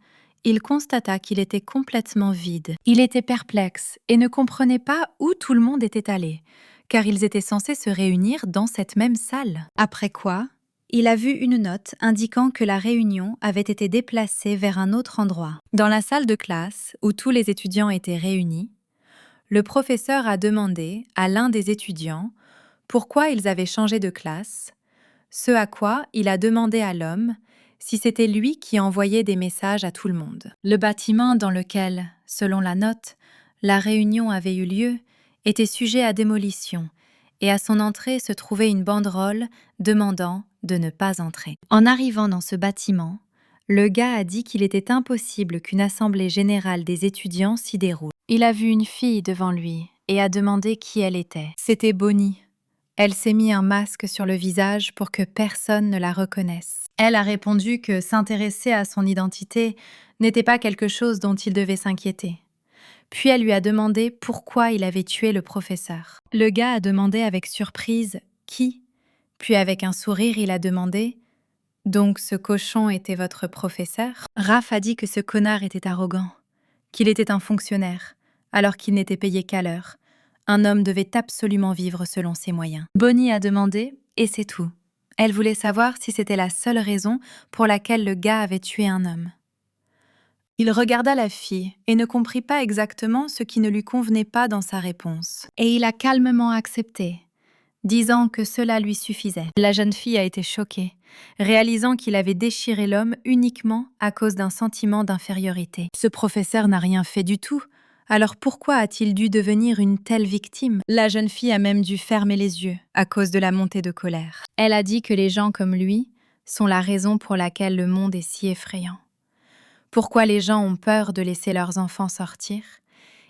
il constata qu'il était complètement vide. Il était perplexe et ne comprenait pas où tout le monde était allé, car ils étaient censés se réunir dans cette même salle. Après quoi, il a vu une note indiquant que la réunion avait été déplacée vers un autre endroit. Dans la salle de classe, où tous les étudiants étaient réunis, le professeur a demandé à l'un des étudiants pourquoi ils avaient changé de classe, ce à quoi il a demandé à l'homme si c'était lui qui envoyait des messages à tout le monde. Le bâtiment dans lequel, selon la note, la réunion avait eu lieu était sujet à démolition, et à son entrée se trouvait une banderole demandant de ne pas entrer. En arrivant dans ce bâtiment, le gars a dit qu'il était impossible qu'une assemblée générale des étudiants s'y déroule. Il a vu une fille devant lui et a demandé qui elle était. C'était Bonnie. Elle s'est mis un masque sur le visage pour que personne ne la reconnaisse. Elle a répondu que s'intéresser à son identité n'était pas quelque chose dont il devait s'inquiéter. Puis elle lui a demandé pourquoi il avait tué le professeur. Le gars a demandé avec surprise « Qui ?» Puis avec un sourire, il a demandé « Donc ce cochon était votre professeur ?» Raph a dit que ce connard était arrogant, qu'il était un fonctionnaire, alors qu'il n'était payé qu'à l'heure. Un homme devait absolument vivre selon ses moyens. Bonnie a demandé, et c'est tout. Elle voulait savoir si c'était la seule raison pour laquelle le gars avait tué un homme. Il regarda la fille et ne comprit pas exactement ce qui ne lui convenait pas dans sa réponse. Et il a calmement accepté, disant que cela lui suffisait. La jeune fille a été choquée, réalisant qu'il avait déchiré l'homme uniquement à cause d'un sentiment d'infériorité. Ce professeur n'a rien fait du tout. Alors pourquoi a-t-il dû devenir une telle victime? La jeune fille a même dû fermer les yeux à cause de la montée de colère. Elle a dit que les gens comme lui sont la raison pour laquelle le monde est si effrayant. Pourquoi les gens ont peur de laisser leurs enfants sortir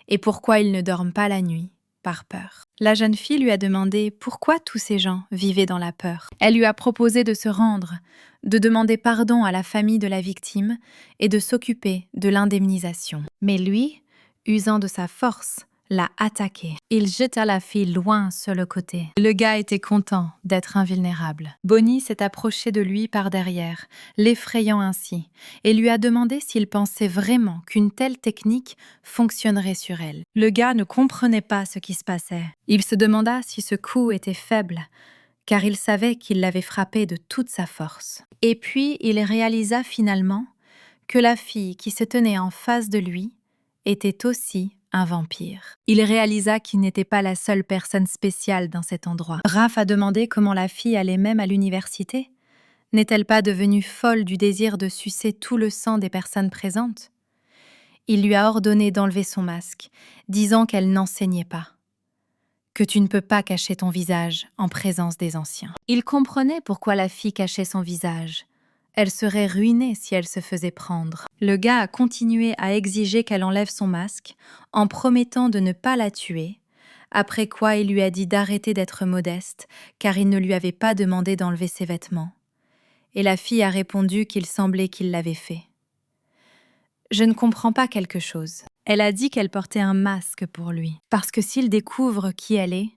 et pourquoi ils ne dorment pas la nuit par peur. La jeune fille lui a demandé pourquoi tous ces gens vivaient dans la peur. Elle lui a proposé de se rendre, de demander pardon à la famille de la victime et de s'occuper de l'indemnisation. Mais lui, usant de sa force, l'a attaqué. Il jeta la fille loin sur le côté. Le gars était content d'être invulnérable. Bonnie s'est approchée de lui par derrière, l'effrayant ainsi, et lui a demandé s'il pensait vraiment qu'une telle technique fonctionnerait sur elle. Le gars ne comprenait pas ce qui se passait. Il se demanda si ce coup était faible, car il savait qu'il l'avait frappé de toute sa force. Et puis il réalisa finalement que la fille qui se tenait en face de lui était aussi un vampire. Il réalisa qu'il n'était pas la seule personne spéciale dans cet endroit. Raph a demandé comment la fille allait même à l'université. N'est-elle pas devenue folle du désir de sucer tout le sang des personnes présentes? Il lui a ordonné d'enlever son masque, disant qu'elle n'enseignait pas. Que tu ne peux pas cacher ton visage en présence des anciens. Il comprenait pourquoi la fille cachait son visage. Elle serait ruinée si elle se faisait prendre. Le gars a continué à exiger qu'elle enlève son masque, en promettant de ne pas la tuer, après quoi il lui a dit d'arrêter d'être modeste, car il ne lui avait pas demandé d'enlever ses vêtements. Et la fille a répondu qu'il semblait qu'il l'avait fait. Je ne comprends pas quelque chose. Elle a dit qu'elle portait un masque pour lui, parce que s'il découvre qui elle est,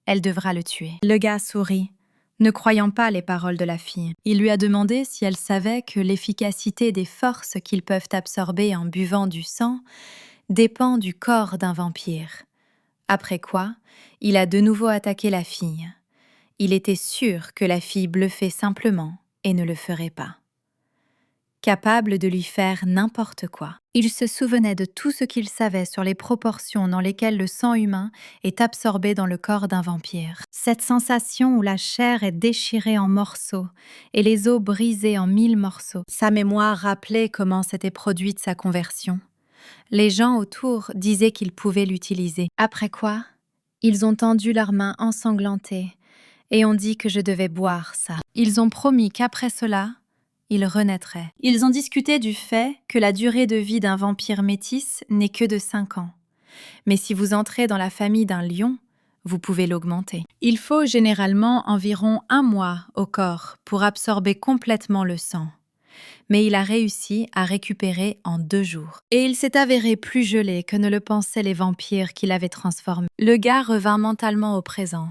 elle devra le tuer. Le gars sourit, ne croyant pas les paroles de la fille. Il lui a demandé si elle savait que l'efficacité des forces qu'ils peuvent absorber en buvant du sang dépend du corps d'un vampire. Après quoi, il a de nouveau attaqué la fille. Il était sûr que la fille bluffait simplement et ne le ferait pas. Capable de lui faire n'importe quoi. Il se souvenait de tout ce qu'il savait sur les proportions dans lesquelles le sang humain est absorbé dans le corps d'un vampire. Cette sensation où la chair est déchirée en morceaux et les os brisés en 1000 morceaux. Sa mémoire rappelait comment s'était produite sa conversion. Les gens autour disaient qu'ils pouvaient l'utiliser. Après quoi, ils ont tendu leurs mains ensanglantées et ont dit que je devais boire ça. Ils ont promis qu'après cela, il renaîtrait. Ils ont discuté du fait que la durée de vie d'un vampire métis n'est que de 5 ans. Mais si vous entrez dans la famille d'un lion, vous pouvez l'augmenter. Il faut généralement environ 1 mois au corps pour absorber complètement le sang. Mais il a réussi à récupérer en 2 jours. Et il s'est avéré plus gelé que ne le pensaient les vampires qui l'avaient transformé. Le gars revint mentalement au présent.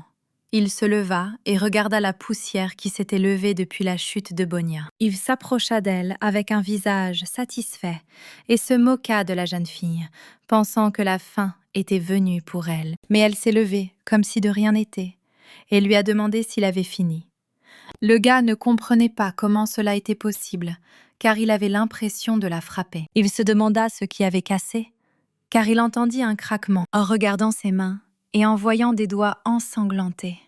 Il se leva et regarda la poussière qui s'était levée depuis la chute de Bonia. Il s'approcha d'elle avec un visage satisfait et se moqua de la jeune fille, pensant que la fin était venue pour elle. Mais elle s'est levée comme si de rien n'était et lui a demandé s'il avait fini. Le gars ne comprenait pas comment cela était possible, car il avait l'impression de la frapper. Il se demanda ce qui avait cassé, car il entendit un craquement en regardant ses mains et en voyant des doigts ensanglantés.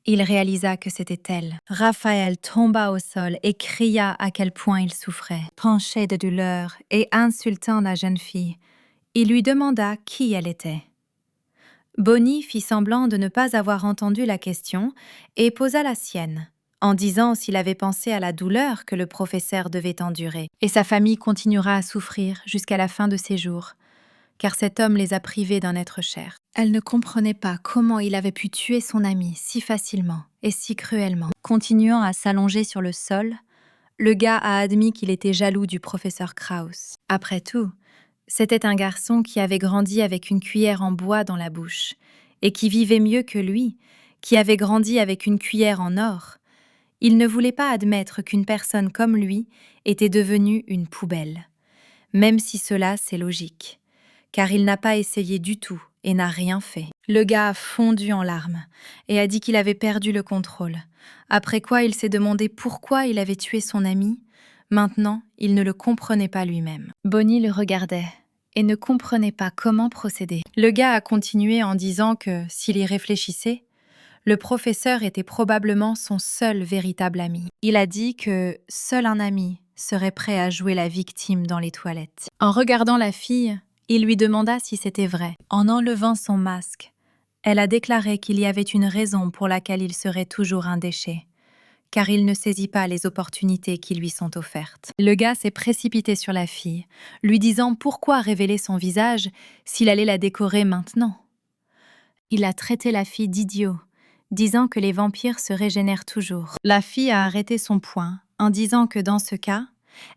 Il réalisa que c'était elle. Raphaël tomba au sol et cria à quel point il souffrait. Penché de douleur et insultant la jeune fille, il lui demanda qui elle était. Bonnie fit semblant de ne pas avoir entendu la question et posa la sienne, en disant s'il avait pensé à la douleur que le professeur devait endurer. Et sa famille continuera à souffrir jusqu'à la fin de ses jours, car cet homme les a privés d'un être cher. Elle ne comprenait pas comment il avait pu tuer son ami si facilement et si cruellement. Continuant à s'allonger sur le sol, le gars a admis qu'il était jaloux du professeur Krauss. Après tout, c'était un garçon qui avait grandi avec une cuillère en bois dans la bouche et qui vivait mieux que lui, qui avait grandi avec une cuillère en or. Il ne voulait pas admettre qu'une personne comme lui était devenue une poubelle, même si cela c'est logique, car il n'a pas essayé du tout et n'a rien fait. Le gars a fondu en larmes et a dit qu'il avait perdu le contrôle, après quoi il s'est demandé pourquoi il avait tué son ami. Maintenant, il ne le comprenait pas lui-même. Bonnie le regardait et ne comprenait pas comment procéder. Le gars a continué en disant que, s'il y réfléchissait, le professeur était probablement son seul véritable ami. Il a dit que seul un ami serait prêt à jouer la victime dans les toilettes. En regardant la fille, il lui demanda si c'était vrai. En enlevant son masque, elle a déclaré qu'il y avait une raison pour laquelle il serait toujours un déchet, car il ne saisit pas les opportunités qui lui sont offertes. Le gars s'est précipité sur la fille, lui disant pourquoi révéler son visage s'il allait la décorer maintenant. Il a traité la fille d'idiot, disant que les vampires se régénèrent toujours. La fille a arrêté son poing en disant que dans ce cas,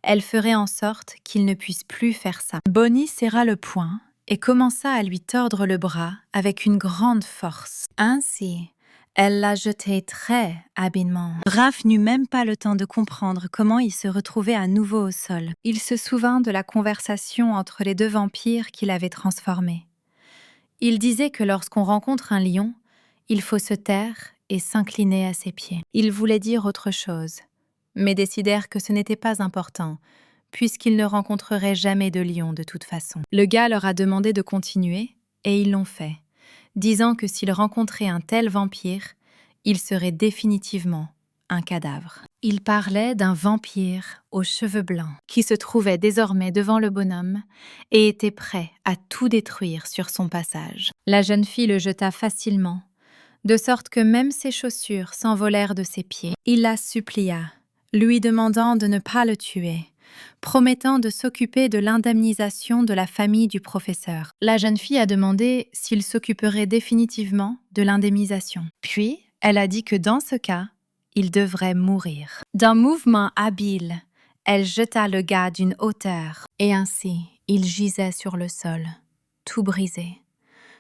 elle ferait en sorte qu'il ne puisse plus faire ça. Bonnie serra le poing et commença à lui tordre le bras avec une grande force. Ainsi, elle l'a jeté très habilement. Raph n'eut même pas le temps de comprendre comment il se retrouvait à nouveau au sol. Il se souvint de la conversation entre les 2 vampires qui l'avaient transformé. Il disait que lorsqu'on rencontre un lion, il faut se taire et s'incliner à ses pieds. Ils voulaient dire autre chose, mais décidèrent que ce n'était pas important, puisqu'ils ne rencontreraient jamais de lion de toute façon. Le gars leur a demandé de continuer, et ils l'ont fait, disant que s'ils rencontraient un tel vampire, il serait définitivement un cadavre. Il parlait d'un vampire aux cheveux blancs, qui se trouvait désormais devant le bonhomme et était prêt à tout détruire sur son passage. La jeune fille le jeta facilement, de sorte que même ses chaussures s'envolèrent de ses pieds. Il la supplia, lui demandant de ne pas le tuer, promettant de s'occuper de l'indemnisation de la famille du professeur. La jeune fille a demandé s'il s'occuperait définitivement de l'indemnisation. Puis, elle a dit que dans ce cas, il devrait mourir. D'un mouvement habile, elle jeta le gars d'une hauteur, et ainsi, il gisait sur le sol, tout brisé,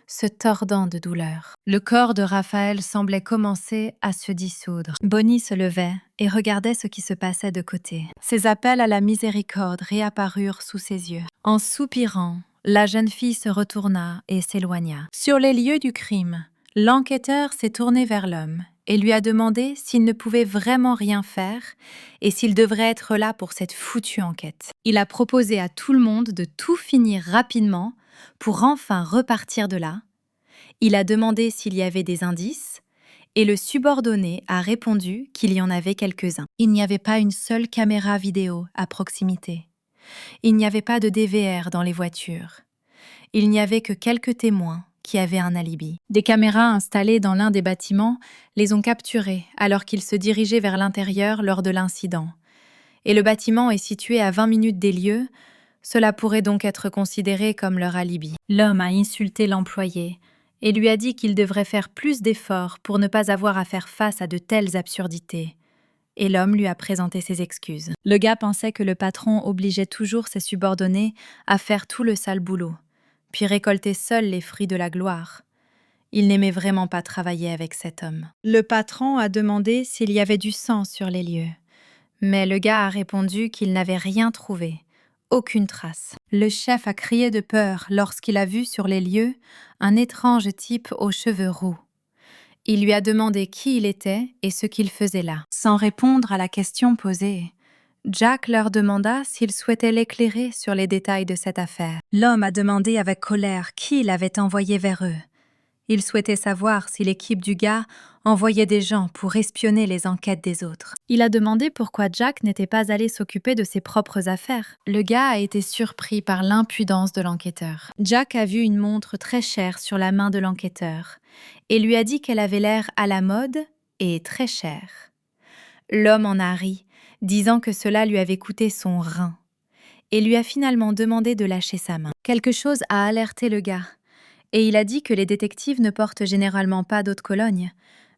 se tordant de douleur. Le corps de Raphaël semblait commencer à se dissoudre. Bonnie se levait et regardait ce qui se passait de côté. Ses appels à la miséricorde réapparurent sous ses yeux. En soupirant, la jeune fille se retourna et s'éloigna. Sur les lieux du crime, l'enquêteur s'est tourné vers l'homme et lui a demandé s'il ne pouvait vraiment rien faire et s'il devrait être là pour cette foutue enquête. Il a proposé à tout le monde de tout finir rapidement pour enfin repartir de là. Il a demandé s'il y avait des indices et le subordonné a répondu qu'il y en avait quelques-uns. Il n'y avait pas une seule caméra vidéo à proximité. Il n'y avait pas de DVR dans les voitures. Il n'y avait que quelques témoins qui avaient un alibi. Des caméras installées dans l'un des bâtiments les ont capturés alors qu'ils se dirigeaient vers l'intérieur lors de l'incident. Et le bâtiment est situé à 20 minutes des lieux, cela pourrait donc être considéré comme leur alibi. L'homme a insulté l'employé et lui a dit qu'il devrait faire plus d'efforts pour ne pas avoir à faire face à de telles absurdités. Et l'homme lui a présenté ses excuses. Le gars pensait que le patron obligeait toujours ses subordonnés à faire tout le sale boulot, puis récolter seul les fruits de la gloire. Il n'aimait vraiment pas travailler avec cet homme. Le patron a demandé s'il y avait du sang sur les lieux, mais le gars a répondu qu'il n'avait rien trouvé, aucune trace. Le chef a crié de peur lorsqu'il a vu sur les lieux un étrange type aux cheveux roux. Il lui a demandé qui il était et ce qu'il faisait là. Sans répondre à la question posée, Jack leur demanda s'ils souhaitaient l'éclairer sur les détails de cette affaire. L'homme a demandé avec colère qui l'avait envoyé vers eux. Il souhaitait savoir si l'équipe du gars envoyait des gens pour espionner les enquêtes des autres. Il a demandé pourquoi Jack n'était pas allé s'occuper de ses propres affaires. Le gars a été surpris par l'impudence de l'enquêteur. Jack a vu une montre très chère sur la main de l'enquêteur et lui a dit qu'elle avait l'air à la mode et très chère. L'homme en a ri, disant que cela lui avait coûté son rein, et lui a finalement demandé de lâcher sa main. Quelque chose a alerté le gars, et il a dit que les détectives ne portent généralement pas d'eau de Cologne,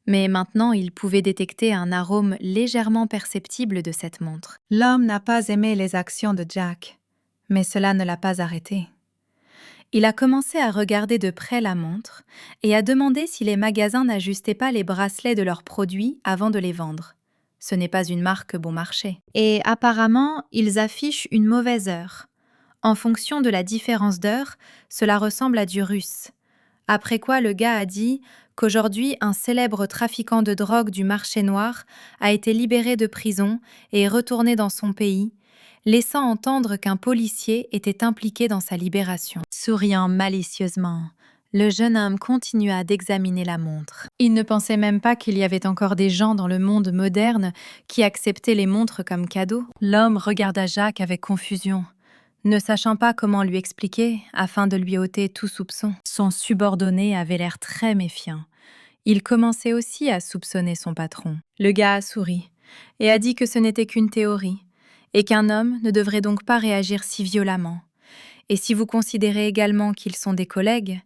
mais maintenant il pouvait détecter un arôme légèrement perceptible de cette montre. L'homme n'a pas aimé les actions de Jack, mais cela ne l'a pas arrêté. Il a commencé à regarder de près la montre et a demandé si les magasins n'ajustaient pas les bracelets de leurs produits avant de les vendre. Ce n'est pas une marque bon marché. Et apparemment, ils affichent une mauvaise heure. En fonction de la différence d'heure, cela ressemble à du russe. Après quoi, le gars a dit qu'aujourd'hui, un célèbre trafiquant de drogue du marché noir a été libéré de prison et est retourné dans son pays, laissant entendre qu'un policier était impliqué dans sa libération. Souriant malicieusement, le jeune homme continua d'examiner la montre. Il ne pensait même pas qu'il y avait encore des gens dans le monde moderne qui acceptaient les montres comme cadeaux. L'homme regarda Jack avec confusion, ne sachant pas comment lui expliquer afin de lui ôter tout soupçon. Son subordonné avait l'air très méfiant. Il commençait aussi à soupçonner son patron. Le gars a souri et a dit que ce n'était qu'une théorie et qu'un homme ne devrait donc pas réagir si violemment. Et si vous considérez également qu'ils sont des collègues,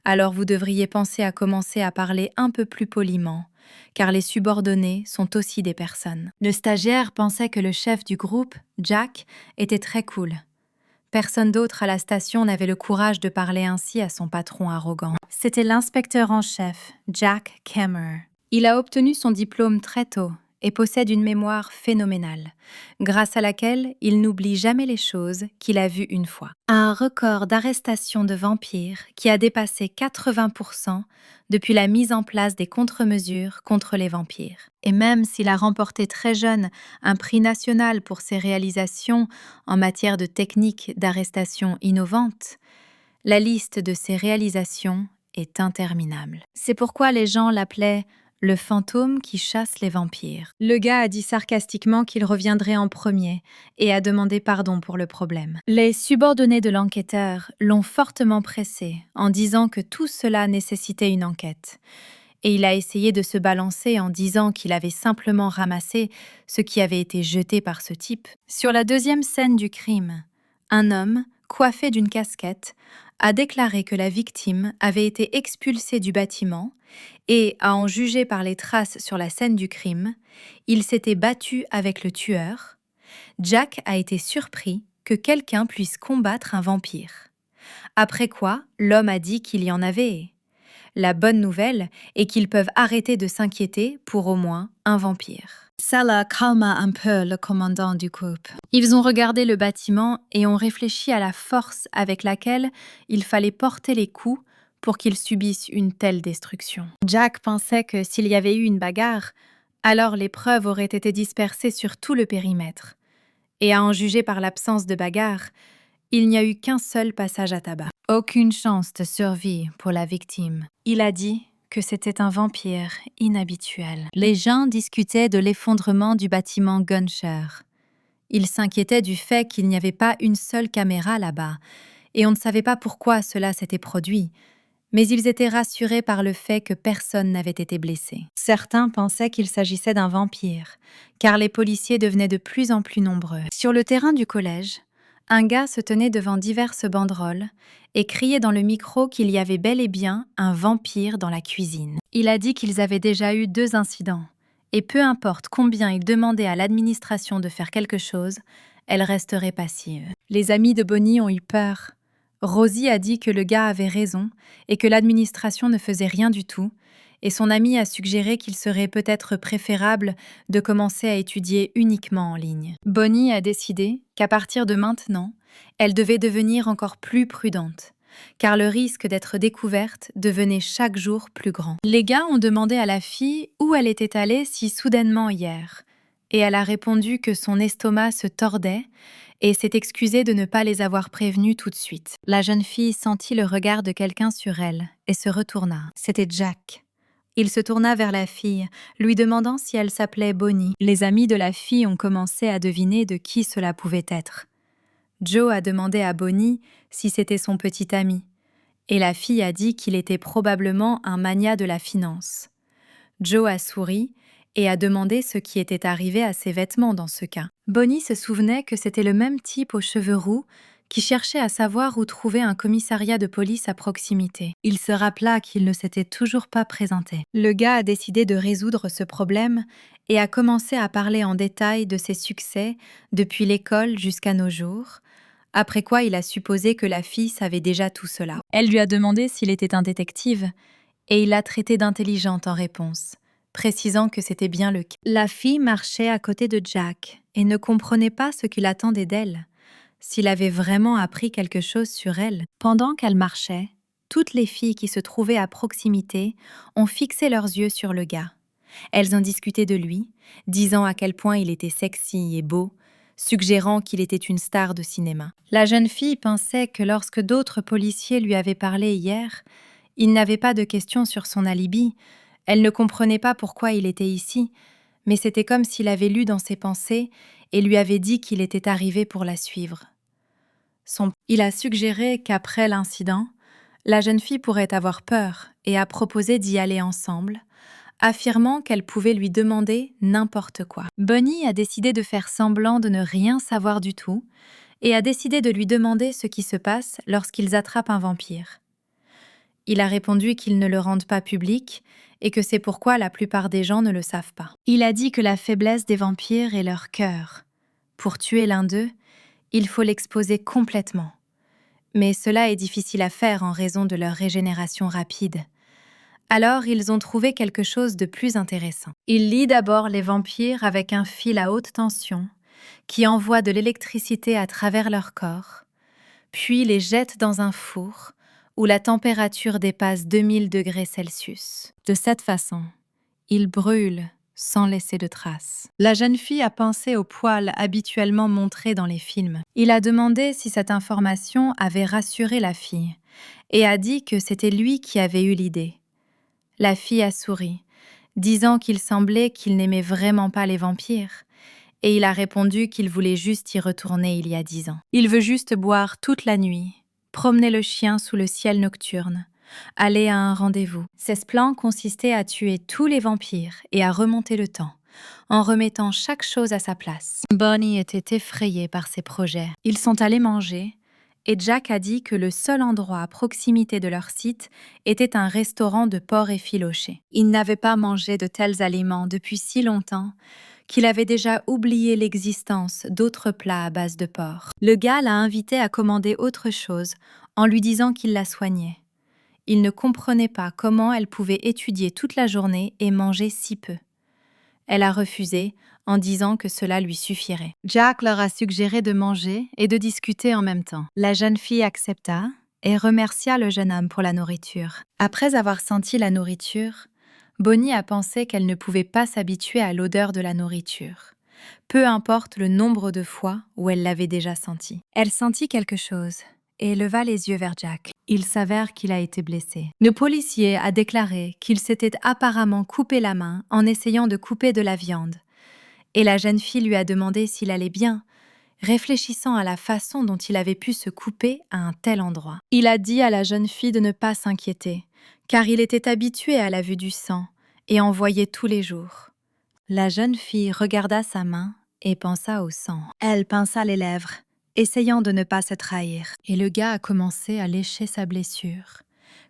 alors vous devriez penser à commencer à parler un peu plus poliment, car les subordonnés sont aussi des personnes. Le stagiaire pensait que le chef du groupe, Jack, était très cool. Personne d'autre à la station n'avait le courage de parler ainsi à son patron arrogant. C'était l'inspecteur en chef, Jack Kemmer. Il a obtenu son diplôme très tôt et possède une mémoire phénoménale, grâce à laquelle il n'oublie jamais les choses qu'il a vues une fois. Un record d'arrestation de vampires qui a dépassé 80% depuis la mise en place des contre-mesures contre les vampires. Et même s'il a remporté très jeune un prix national pour ses réalisations en matière de techniques d'arrestation innovantes, la liste de ses réalisations est interminable. C'est pourquoi les gens l'appelaient le fantôme qui chasse les vampires. Le gars a dit sarcastiquement qu'il reviendrait en premier et a demandé pardon pour le problème. Les subordonnés de l'enquêteur l'ont fortement pressé en disant que tout cela nécessitait une enquête. Et il a essayé de se balancer en disant qu'il avait simplement ramassé ce qui avait été jeté par ce type. Sur la deuxième scène du crime, un homme, coiffé d'une casquette, a déclaré que la victime avait été expulsée du bâtiment et, à en juger par les traces sur la scène du crime, il s'était battu avec le tueur. Jack a été surpris que quelqu'un puisse combattre un vampire. Après quoi, l'homme a dit qu'il y en avait. La bonne nouvelle est qu'ils peuvent arrêter de s'inquiéter pour au moins un vampire. Ça calma un peu le commandant du groupe. Ils ont regardé le bâtiment et ont réfléchi à la force avec laquelle il fallait porter les coups pour qu'ils subissent une telle destruction. Jack pensait que s'il y avait eu une bagarre, alors les preuves auraient été dispersées sur tout le périmètre. Et à en juger par l'absence de bagarre, il n'y a eu qu'un seul passage à tabac. Aucune chance de survie pour la victime. Il a dit que c'était un vampire inhabituel. Les gens discutaient de l'effondrement du bâtiment Gunshare. Ils s'inquiétaient du fait qu'il n'y avait pas une seule caméra là-bas, et on ne savait pas pourquoi cela s'était produit. Mais ils étaient rassurés par le fait que personne n'avait été blessé. Certains pensaient qu'il s'agissait d'un vampire, car les policiers devenaient de plus en plus nombreux. Sur le terrain du collège, Un gars se tenait devant diverses banderoles et criait dans le micro qu'il y avait bel et bien un vampire dans la cuisine. Il a dit qu'ils avaient déjà eu 2 incidents, et peu importe combien il demandait à l'administration de faire quelque chose, elle resterait passive. Les amis de Bonnie ont eu peur. Rosie a dit que le gars avait raison et que l'administration ne faisait rien du tout, et son ami a suggéré qu'il serait peut-être préférable de commencer à étudier uniquement en ligne. Bonnie a décidé qu'à partir de maintenant, elle devait devenir encore plus prudente, car le risque d'être découverte devenait chaque jour plus grand. Les gars ont demandé à la fille où elle était allée si soudainement hier, et elle a répondu que son estomac se tordait et s'est excusée de ne pas les avoir prévenus tout de suite. La jeune fille sentit le regard de quelqu'un sur elle et se retourna. C'était Jack. Il se tourna vers la fille, lui demandant si elle s'appelait Bonnie. Les amis de la fille ont commencé à deviner de qui cela pouvait être. Joe a demandé à Bonnie si c'était son petit ami, et la fille a dit qu'il était probablement un magnat de la finance. Joe a souri et a demandé ce qui était arrivé à ses vêtements dans ce cas. Bonnie se souvenait que c'était le même type aux cheveux roux qui cherchait à savoir où trouver un commissariat de police à proximité. Il se rappela qu'il ne s'était toujours pas présenté. Le gars a décidé de résoudre ce problème et a commencé à parler en détail de ses succès depuis l'école jusqu'à nos jours, après quoi il a supposé que la fille savait déjà tout cela. Elle lui a demandé s'il était un détective et il l'a traitée d'intelligente en réponse, précisant que c'était bien le cas. La fille marchait à côté de Jack et ne comprenait pas ce qu'il attendait d'elle. S'il avait vraiment appris quelque chose sur elle. Pendant qu'elle marchait, toutes les filles qui se trouvaient à proximité ont fixé leurs yeux sur le gars. Elles ont discuté de lui, disant à quel point il était sexy et beau, suggérant qu'il était une star de cinéma. La jeune fille pensait que lorsque d'autres policiers lui avaient parlé hier, il n'avait pas de questions sur son alibi. Elle ne comprenait pas pourquoi il était ici, mais c'était comme s'il avait lu dans ses pensées et lui avait dit qu'il était arrivé pour la suivre. Il a suggéré qu'après l'incident, la jeune fille pourrait avoir peur et a proposé d'y aller ensemble, affirmant qu'elle pouvait lui demander n'importe quoi. Bonnie a décidé de faire semblant de ne rien savoir du tout et a décidé de lui demander ce qui se passe lorsqu'ils attrapent un vampire. Il a répondu qu'ils ne le rendent pas public et que c'est pourquoi la plupart des gens ne le savent pas. Il a dit que la faiblesse des vampires est leur cœur. Pour tuer l'un d'eux, il faut l'exposer complètement. Mais cela est difficile à faire en raison de leur régénération rapide. Alors, ils ont trouvé quelque chose de plus intéressant. Ils lient d'abord les vampires avec un fil à haute tension qui envoie de l'électricité à travers leur corps, puis les jettent dans un four où la température dépasse 2000 degrés Celsius. De cette façon, ils brûlent sans laisser de traces. La jeune fille a pensé aux poils habituellement montrés dans les films. Il a demandé si cette information avait rassuré la fille et a dit que c'était lui qui avait eu l'idée. La fille a souri, disant qu'il semblait qu'il n'aimait vraiment pas les vampires, et il a répondu qu'il voulait juste y retourner il y a 10 ans. Il veut juste boire toute la nuit, promener le chien sous le ciel nocturne, aller à un rendez-vous. Ses plans consistaient à tuer tous les vampires et à remonter le temps, en remettant chaque chose à sa place. Bonnie était effrayée par ses projets. Ils sont allés manger, et Jack a dit que le seul endroit à proximité de leur site était un restaurant de porc effiloché. Il n'avait pas mangé de tels aliments depuis si longtemps qu'il avait déjà oublié l'existence d'autres plats à base de porc. Le gars l'a invité à commander autre chose en lui disant qu'il la soignait. Il ne comprenait pas comment elle pouvait étudier toute la journée et manger si peu. Elle a refusé en disant que cela lui suffirait. Jack leur a suggéré de manger et de discuter en même temps. La jeune fille accepta et remercia le jeune homme pour la nourriture. Après avoir senti la nourriture, Bonnie a pensé qu'elle ne pouvait pas s'habituer à l'odeur de la nourriture, peu importe le nombre de fois où elle l'avait déjà senti. Elle sentit quelque chose et leva les yeux vers Jack. Il s'avère qu'il a été blessé. Le policier a déclaré qu'il s'était apparemment coupé la main en essayant de couper de la viande. Et la jeune fille lui a demandé s'il allait bien, réfléchissant à la façon dont il avait pu se couper à un tel endroit. Il a dit à la jeune fille de ne pas s'inquiéter, car il était habitué à la vue du sang et en voyait tous les jours. La jeune fille regarda sa main et pensa au sang. Elle pinça les lèvres essayant de ne pas se trahir. Et le gars a commencé à lécher sa blessure,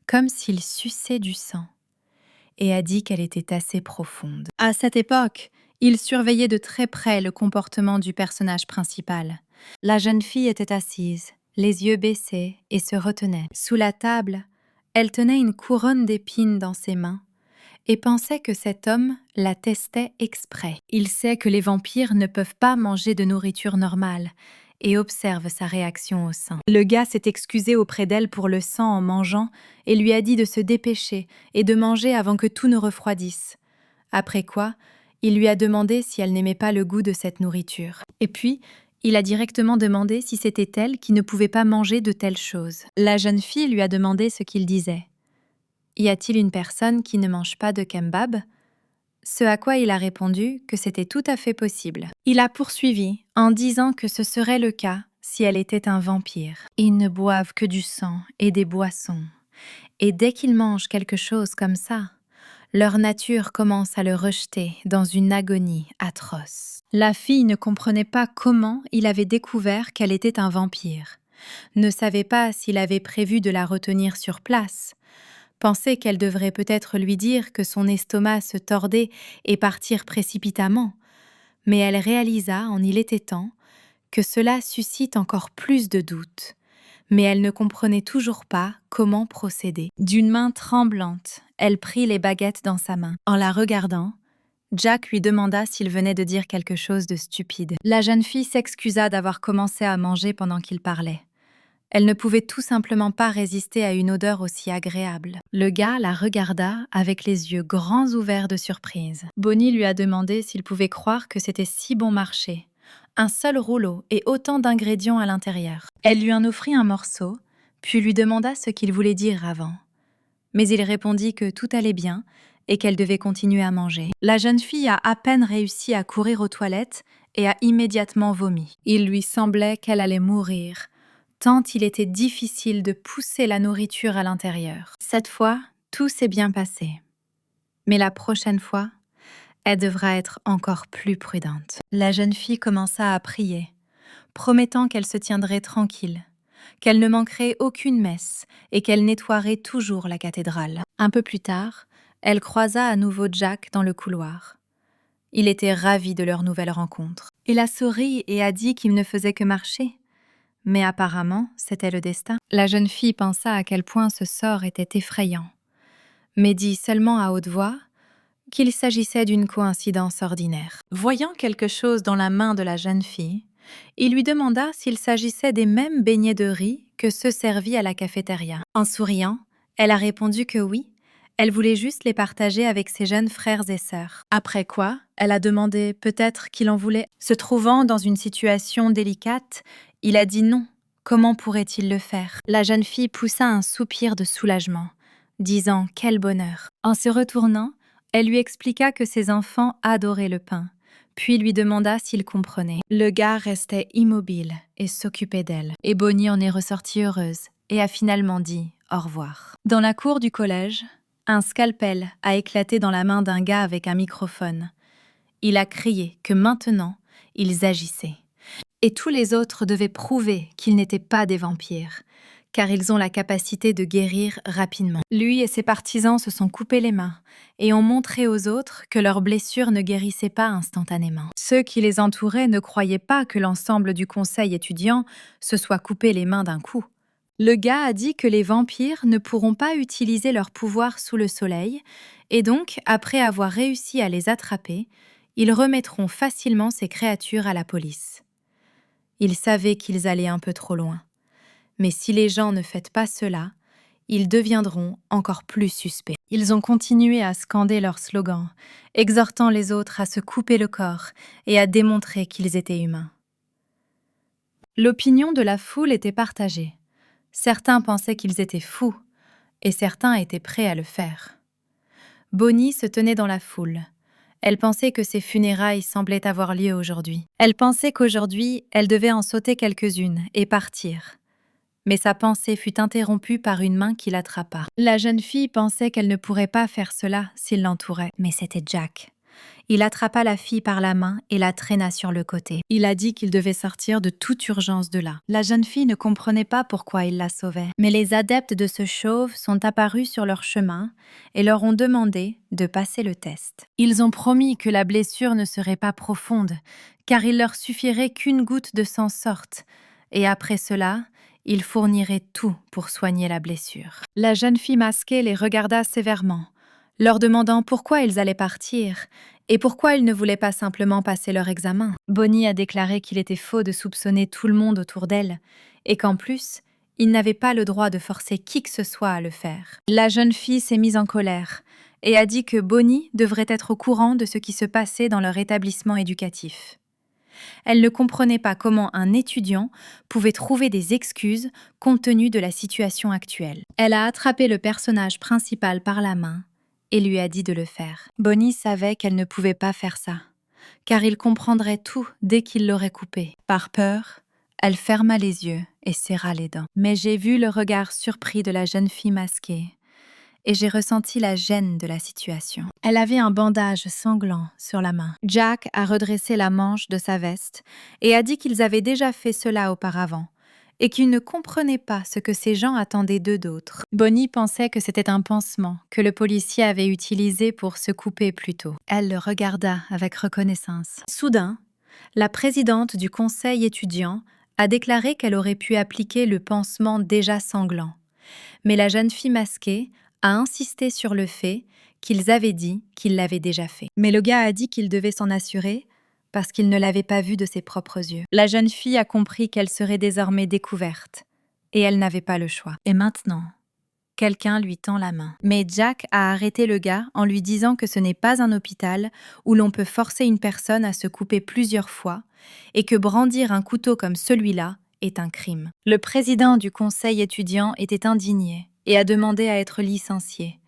comme s'il suçait du sang, et a dit qu'elle était assez profonde. À cette époque, il surveillait de très près le comportement du personnage principal. La jeune fille était assise, les yeux baissés, et se retenait. Sous la table, elle tenait une couronne d'épines dans ses mains et pensait que cet homme la testait exprès. Il sait que les vampires ne peuvent pas manger de nourriture normale et observe sa réaction au sang. Le gars s'est excusé auprès d'elle pour le sang en mangeant et lui a dit de se dépêcher et de manger avant que tout ne refroidisse. Après quoi, il lui a demandé si elle n'aimait pas le goût de cette nourriture. Et puis, il a directement demandé si c'était elle qui ne pouvait pas manger de telles choses. La jeune fille lui a demandé ce qu'il disait. Y a-t-il une personne qui ne mange pas de kebab ? Ce à quoi il a répondu que c'était tout à fait possible. Il a poursuivi en disant que ce serait le cas si elle était un vampire. Ils ne boivent que du sang et des boissons. Et dès qu'ils mangent quelque chose comme ça, leur nature commence à le rejeter dans une agonie atroce. La fille ne comprenait pas comment il avait découvert qu'elle était un vampire, ne savait pas s'il avait prévu de la retenir sur place, pensait qu'elle devrait peut-être lui dire que son estomac se tordait et partir précipitamment, mais elle réalisa, en il était temps, que cela suscite encore plus de doutes. Mais elle ne comprenait toujours pas comment procéder. D'une main tremblante, elle prit les baguettes dans sa main. En la regardant, Jack lui demanda s'il venait de dire quelque chose de stupide. La jeune fille s'excusa d'avoir commencé à manger pendant qu'il parlait. Elle ne pouvait tout simplement pas résister à une odeur aussi agréable. Le gars la regarda avec les yeux grands ouverts de surprise. Bonnie lui a demandé s'il pouvait croire que c'était si bon marché. Un seul rouleau et autant d'ingrédients à l'intérieur. Elle lui en offrit un morceau, puis lui demanda ce qu'il voulait dire avant. Mais il répondit que tout allait bien et qu'elle devait continuer à manger. La jeune fille a à peine réussi à courir aux toilettes et a immédiatement vomi. Il lui semblait qu'elle allait mourir, tant il était difficile de pousser la nourriture à l'intérieur. Cette fois, tout s'est bien passé. Mais la prochaine fois, elle devra être encore plus prudente. La jeune fille commença à prier, promettant qu'elle se tiendrait tranquille, qu'elle ne manquerait aucune messe et qu'elle nettoierait toujours la cathédrale. Un peu plus tard, elle croisa à nouveau Jack dans le couloir. Il était ravi de leur nouvelle rencontre. Il a souri et a dit qu'il ne faisait que marcher. Mais apparemment, c'était le destin. La jeune fille pensa à quel point ce sort était effrayant, mais dit seulement à haute voix qu'il s'agissait d'une coïncidence ordinaire. Voyant quelque chose dans la main de la jeune fille, il lui demanda s'il s'agissait des mêmes beignets de riz que ceux servis à la cafétéria. En souriant, elle a répondu que oui, elle voulait juste les partager avec ses jeunes frères et sœurs. Après quoi, elle a demandé peut-être qu'il en voulait. Se trouvant dans une situation délicate, il a dit non. Comment pourrait-il le faire ? La jeune fille poussa un soupir de soulagement, disant « Quel bonheur !» En se retournant, elle lui expliqua que ses enfants adoraient le pain, puis lui demanda s'il comprenait. Le gars restait immobile et s'occupait d'elle. Et Bonnie en est ressortie heureuse et a finalement dit au revoir. Dans la cour du collège, un scalpel a éclaté dans la main d'un gars avec un microphone. Il a crié que maintenant, ils agissaient. Et tous les autres devaient prouver qu'ils n'étaient pas des vampires, car ils ont la capacité de guérir rapidement. Lui et ses partisans se sont coupés les mains et ont montré aux autres que leurs blessures ne guérissaient pas instantanément. Ceux qui les entouraient ne croyaient pas que l'ensemble du conseil étudiant se soit coupé les mains d'un coup. Le gars a dit que les vampires ne pourront pas utiliser leur pouvoir sous le soleil, et donc, après avoir réussi à les attraper, ils remettront facilement ces créatures à la police. Ils savaient qu'ils allaient un peu trop loin. Mais si les gens ne font pas cela, ils deviendront encore plus suspects. Ils ont continué à scander leur slogan, exhortant les autres à se couper le corps et à démontrer qu'ils étaient humains. L'opinion de la foule était partagée. Certains pensaient qu'ils étaient fous, et certains étaient prêts à le faire. Bonnie se tenait dans la foule. Elle pensait que ses funérailles semblaient avoir lieu aujourd'hui. Elle pensait qu'aujourd'hui, elle devait en sauter quelques-unes et partir. Mais sa pensée fut interrompue par une main qui l'attrapa. La jeune fille pensait qu'elle ne pourrait pas faire cela s'il l'entourait. Mais c'était Jack. Il attrapa la fille par la main et la traîna sur le côté. Il a dit qu'il devait sortir de toute urgence de là. La jeune fille ne comprenait pas pourquoi il la sauvait. Mais les adeptes de ce chauve sont apparus sur leur chemin et leur ont demandé de passer le test. Ils ont promis que la blessure ne serait pas profonde, car il leur suffirait qu'une goutte de sang sorte, et après cela, ils fourniraient tout pour soigner la blessure. La jeune fille masquée les regarda sévèrement, leur demandant pourquoi ils allaient partir et pourquoi ils ne voulaient pas simplement passer leur examen. Bonnie a déclaré qu'il était faux de soupçonner tout le monde autour d'elle et qu'en plus, il n'avait pas le droit de forcer qui que ce soit à le faire. La jeune fille s'est mise en colère et a dit que Bonnie devrait être au courant de ce qui se passait dans leur établissement éducatif. Elle ne comprenait pas comment un étudiant pouvait trouver des excuses compte tenu de la situation actuelle. Elle a attrapé le personnage principal par la main et lui a dit de le faire. Bonnie savait qu'elle ne pouvait pas faire ça, car il comprendrait tout dès qu'il l'aurait coupé. Par peur, elle ferma les yeux et serra les dents. Mais j'ai vu le regard surpris de la jeune fille masquée et j'ai ressenti la gêne de la situation. Elle avait un bandage sanglant sur la main. Jack a redressé la manche de sa veste et a dit qu'ils avaient déjà fait cela auparavant et qu'ils ne comprenaient pas ce que ces gens attendaient d'eux d'autres. Bonnie pensait que c'était un pansement que le policier avait utilisé pour se couper plus tôt. Elle le regarda avec reconnaissance. Soudain, la présidente du conseil étudiant a déclaré qu'elle aurait pu appliquer le pansement déjà sanglant. Mais la jeune fille masquée a insisté sur le fait qu'ils avaient dit qu'ils l'avaient déjà fait. Mais le gars a dit qu'il devait s'en assurer parce qu'il ne l'avait pas vu de ses propres yeux. La jeune fille a compris qu'elle serait désormais découverte et elle n'avait pas le choix. Et maintenant, quelqu'un lui tend la main. Mais Jack a arrêté le gars en lui disant que ce n'est pas un hôpital où l'on peut forcer une personne à se couper plusieurs fois et que brandir un couteau comme celui-là est un crime. Le président du conseil étudiant était indigné et a demandé à être licencié.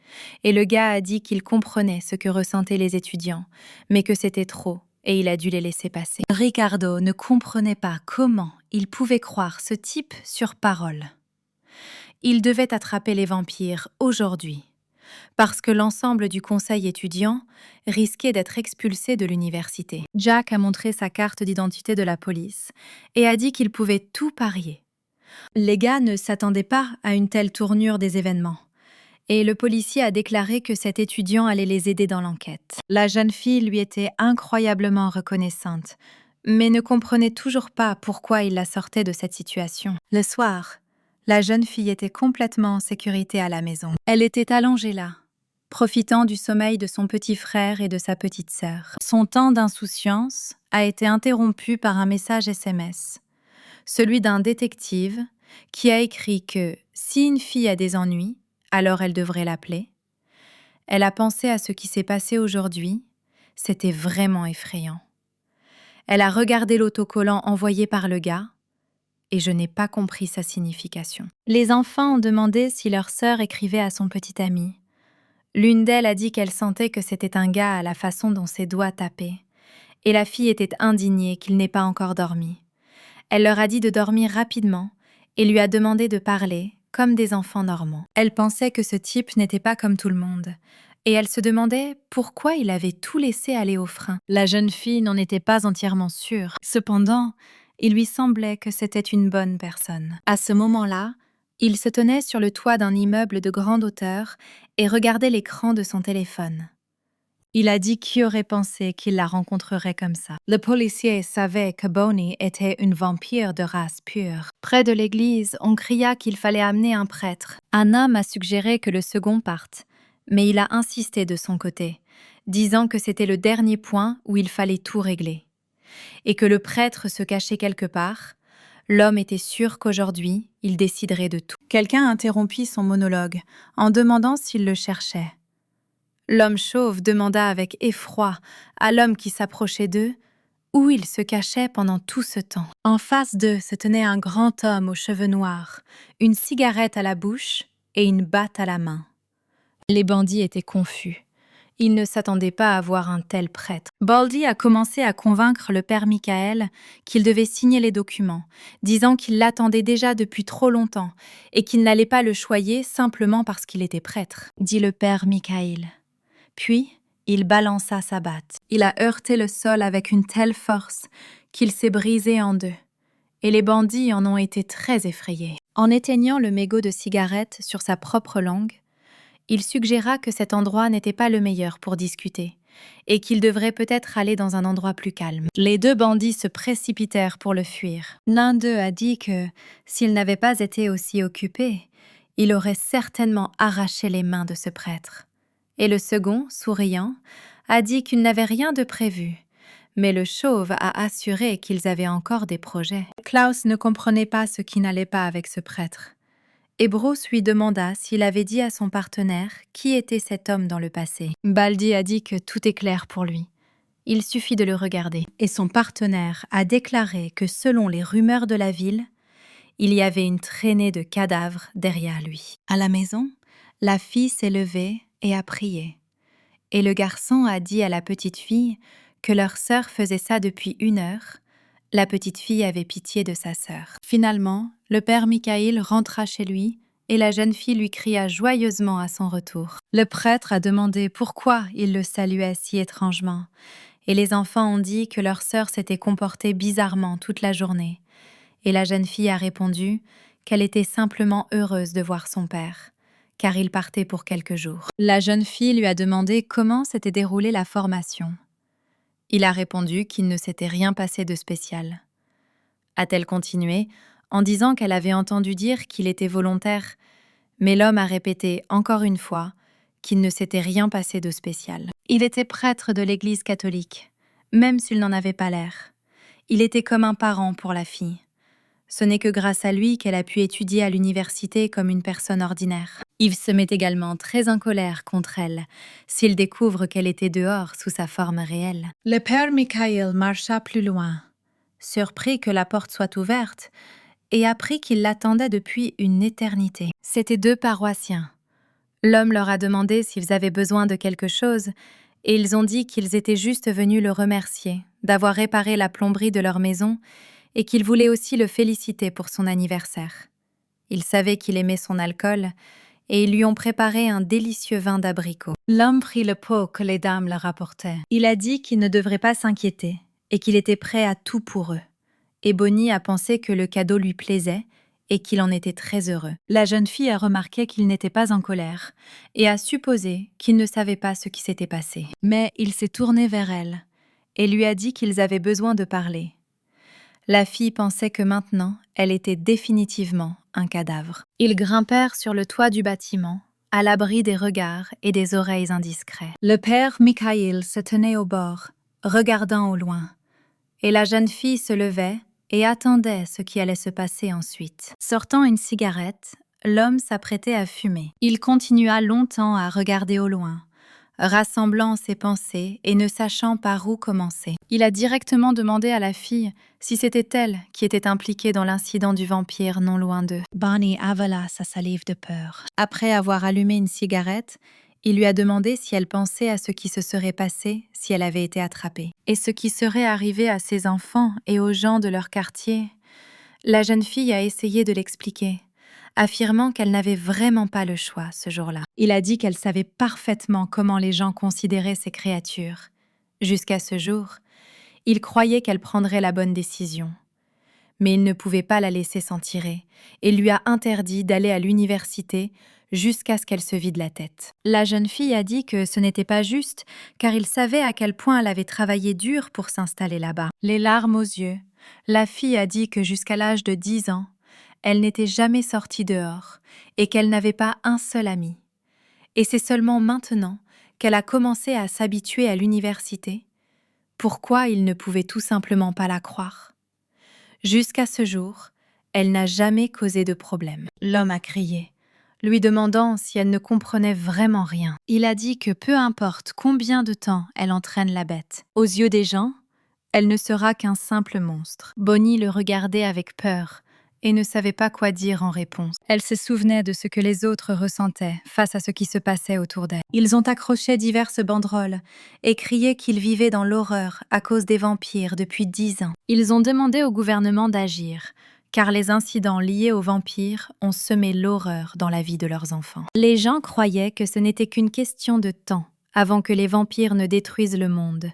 Et le gars a dit qu'il comprenait ce que ressentaient les étudiants, mais que c'était trop, et il a dû les laisser passer. Ricardo ne comprenait pas comment il pouvait croire ce type sur parole. Il devait attraper les vampires aujourd'hui, parce que l'ensemble du conseil étudiant risquait d'être expulsé de l'université. Jack a montré sa carte d'identité de la police et a dit qu'il pouvait tout parier. Les gars ne s'attendaient pas à une telle tournure des événements, et le policier a déclaré que cet étudiant allait les aider dans l'enquête. La jeune fille lui était incroyablement reconnaissante, mais ne comprenait toujours pas pourquoi il la sortait de cette situation. Le soir, la jeune fille était complètement en sécurité à la maison. Elle était allongée là, profitant du sommeil de son petit frère et de sa petite sœur. Son temps d'insouciance a été interrompu par un message SMS. Celui d'un détective qui a écrit que si une fille a des ennuis, alors elle devrait l'appeler. Elle a pensé à ce qui s'est passé aujourd'hui, c'était vraiment effrayant. Elle a regardé l'autocollant envoyé par le gars et je n'ai pas compris sa signification. Les enfants ont demandé si leur sœur écrivait à son petit ami. L'une d'elles a dit qu'elle sentait que c'était un gars à la façon dont ses doigts tapaient, et la fille était indignée qu'il n'ait pas encore dormi. Elle leur a dit de dormir rapidement et lui a demandé de parler comme des enfants normaux. Elle pensait que ce type n'était pas comme tout le monde et elle se demandait pourquoi il avait tout laissé aller au frein. La jeune fille n'en était pas entièrement sûre. Cependant, il lui semblait que c'était une bonne personne. À ce moment-là, il se tenait sur le toit d'un immeuble de grande hauteur et regardait l'écran de son téléphone. Il a dit qui aurait pensé qu'il la rencontrerait comme ça. Le policier savait que Bonnie était une vampire de race pure. Près de l'église, on cria qu'il fallait amener un prêtre. Un homme a suggéré que le second parte, mais il a insisté de son côté, disant que c'était le dernier point où il fallait tout régler. Et que le prêtre se cachait quelque part, l'homme était sûr qu'aujourd'hui, il déciderait de tout. Quelqu'un interrompit son monologue en demandant s'il le cherchait. L'homme chauve demanda avec effroi à l'homme qui s'approchait d'eux où il se cachait pendant tout ce temps. En face d'eux se tenait un grand homme aux cheveux noirs, une cigarette à la bouche et une batte à la main. Les bandits étaient confus. Ils ne s'attendaient pas à voir un tel prêtre. Baldy a commencé à convaincre le père Michael qu'il devait signer les documents, disant qu'il l'attendait déjà depuis trop longtemps et qu'il n'allait pas le choyer simplement parce qu'il était prêtre, dit le père Michael. Puis, Il balança sa batte. Il a heurté le sol avec une telle force qu'il s'est brisé en deux. Et les bandits en ont été très effrayés. En éteignant le mégot de cigarette sur sa propre langue, il suggéra que cet endroit n'était pas le meilleur pour discuter et qu'il devrait peut-être aller dans un endroit plus calme. Les deux bandits se précipitèrent pour le fuir. L'un d'eux a dit que, s'il n'avait pas été aussi occupé, il aurait certainement arraché les mains de ce prêtre. Et le second, souriant, a dit qu'il n'avait rien de prévu. Mais le chauve a assuré qu'ils avaient encore des projets. Klaus ne comprenait pas ce qui n'allait pas avec ce prêtre. Et Bruce lui demanda s'il avait dit à son partenaire qui était cet homme dans le passé. Baldi a dit que tout est clair pour lui. Il suffit de le regarder. Et son partenaire a déclaré que selon les rumeurs de la ville, il y avait une traînée de cadavres derrière lui. À la maison, la fille s'est levée et a prié. Et le garçon a dit à la petite fille que leur sœur faisait ça depuis 1 heure. La petite fille avait pitié de sa sœur. Finalement, le père Michaïl rentra chez lui et la jeune fille lui cria joyeusement à son retour. Le prêtre a demandé pourquoi il le saluait si étrangement et les enfants ont dit que leur sœur s'était comportée bizarrement toute la journée. Et la jeune fille a répondu qu'elle était simplement heureuse de voir son père, car il partait pour quelques jours. La jeune fille lui a demandé comment s'était déroulée la formation. Il a répondu qu'il ne s'était rien passé de spécial. A-t-elle continué en disant qu'elle avait entendu dire qu'il était volontaire, mais l'homme a répété encore une fois qu'il ne s'était rien passé de spécial. Il était prêtre de l'Église catholique, même s'il n'en avait pas l'air. Il était comme un parent pour la fille. Ce n'est que grâce à lui qu'elle a pu étudier à l'université comme une personne ordinaire. Yves se met également très en colère contre elle, s'il découvre qu'elle était dehors sous sa forme réelle. Le père Michaïl marcha plus loin, surpris que la porte soit ouverte, et apprit qu'il l'attendait depuis une éternité. C'étaient 2 paroissiens. L'homme leur a demandé s'ils avaient besoin de quelque chose, et ils ont dit qu'ils étaient juste venus le remercier d'avoir réparé la plomberie de leur maison et qu'ils voulaient aussi le féliciter pour son anniversaire. Ils savaient qu'il aimait son alcool et ils lui ont préparé un délicieux vin d'abricot. L'homme prit le pot que les dames leur apportaient. Il a dit qu'il ne devrait pas s'inquiéter et qu'il était prêt à tout pour eux. Et Bonnie a pensé que le cadeau lui plaisait et qu'il en était très heureux. La jeune fille a remarqué qu'il n'était pas en colère et a supposé qu'il ne savait pas ce qui s'était passé. Mais il s'est tourné vers elle et lui a dit qu'ils avaient besoin de parler. La fille pensait que maintenant, elle était définitivement un cadavre. Ils grimpèrent sur le toit du bâtiment, à l'abri des regards et des oreilles indiscrets. Le père Michaïl se tenait au bord, regardant au loin, et la jeune fille se levait et attendait ce qui allait se passer ensuite. Sortant une cigarette, l'homme s'apprêtait à fumer. Il continua longtemps à regarder au loin, rassemblant ses pensées et ne sachant par où commencer. Il a directement demandé à la fille si c'était elle qui était impliquée dans l'incident du vampire non loin d'eux. Bonnie avala sa salive de peur. Après avoir allumé une cigarette, il lui a demandé si elle pensait à ce qui se serait passé si elle avait été attrapée. Et ce qui serait arrivé à ses enfants et aux gens de leur quartier. La jeune fille a essayé de l'expliquer, affirmant qu'elle n'avait vraiment pas le choix ce jour-là. Il a dit qu'elle savait parfaitement comment les gens considéraient ces créatures. Jusqu'à ce jour, il croyait qu'elle prendrait la bonne décision. Mais il ne pouvait pas la laisser s'en tirer et lui a interdit d'aller à l'université jusqu'à ce qu'elle se vide la tête. La jeune fille a dit que ce n'était pas juste car il savait à quel point elle avait travaillé dur pour s'installer là-bas. Les larmes aux yeux, la fille a dit que jusqu'à l'âge de 10 ans, elle n'était jamais sortie dehors et qu'elle n'avait pas un seul ami. Et c'est seulement maintenant qu'elle a commencé à s'habituer à l'université. Pourquoi il ne pouvait tout simplement pas la croire? Jusqu'à ce jour, elle n'a jamais causé de problème. L'homme a crié, lui demandant si elle ne comprenait vraiment rien. Il a dit que peu importe combien de temps elle entraîne la bête, aux yeux des gens, elle ne sera qu'un simple monstre. Bonnie le regardait avec peur et ne savait pas quoi dire en réponse. Elle se souvenait de ce que les autres ressentaient face à ce qui se passait autour d'elle. Ils ont accroché diverses banderoles et crié qu'ils vivaient dans l'horreur à cause des vampires depuis 10 ans. Ils ont demandé au gouvernement d'agir, car les incidents liés aux vampires ont semé l'horreur dans la vie de leurs enfants. Les gens croyaient que ce n'était qu'une question de temps avant que les vampires ne détruisent le monde,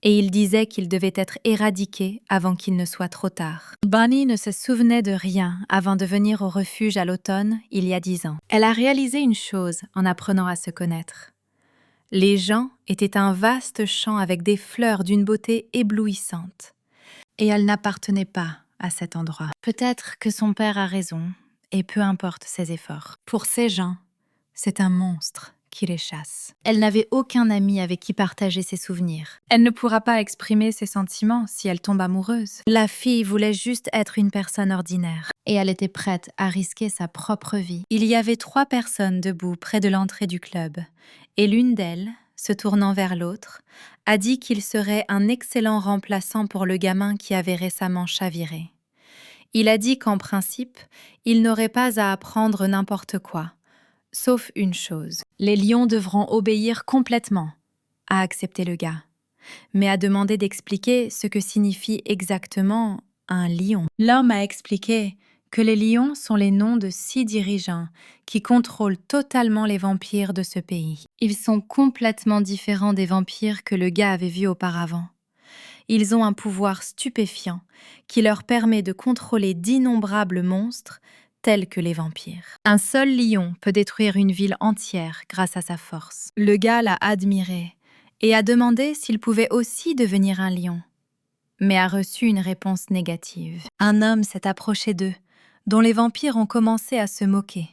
et il disait qu'ils devaient être éradiqués avant qu'il ne soit trop tard. Bunny ne se souvenait de rien avant de venir au refuge à l'automne, il y a 10 ans. Elle a réalisé une chose en apprenant à se connaître. Les gens étaient un vaste champ avec des fleurs d'une beauté éblouissante. Et elle n'appartenait pas à cet endroit. Peut-être que son père a raison, et peu importe ses efforts. Pour ces gens, c'est un monstre qui les chasse. Elle n'avait aucun ami avec qui partager ses souvenirs. Elle ne pourra pas exprimer ses sentiments si elle tombe amoureuse. La fille voulait juste être une personne ordinaire, et elle était prête à risquer sa propre vie. Il y avait 3 personnes debout près de l'entrée du club, et l'une d'elles, se tournant vers l'autre, a dit qu'il serait un excellent remplaçant pour le gamin qui avait récemment chaviré. Il a dit qu'en principe, il n'aurait pas à apprendre n'importe quoi, sauf une chose. Les lions devront obéir complètement, a accepté le gars, mais a demandé d'expliquer ce que signifie exactement un lion. L'homme a expliqué que les lions sont les noms de 6 dirigeants qui contrôlent totalement les vampires de ce pays. Ils sont complètement différents des vampires que le gars avait vus auparavant. Ils ont un pouvoir stupéfiant qui leur permet de contrôler d'innombrables monstres tels que les vampires. Un seul lion peut détruire une ville entière grâce à sa force. Le gars l'a admiré et a demandé s'il pouvait aussi devenir un lion, mais a reçu une réponse négative. Un homme s'est approché d'eux, dont les vampires ont commencé à se moquer.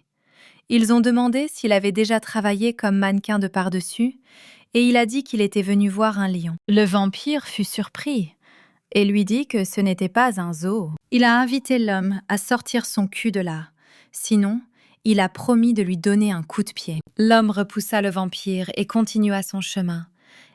Ils ont demandé s'il avait déjà travaillé comme mannequin de par-dessus, et il a dit qu'il était venu voir un lion. Le vampire fut surpris et lui dit que ce n'était pas un zoo. Il a invité l'homme à sortir son cul de là, sinon il a promis de lui donner un coup de pied. L'homme repoussa le vampire et continua son chemin,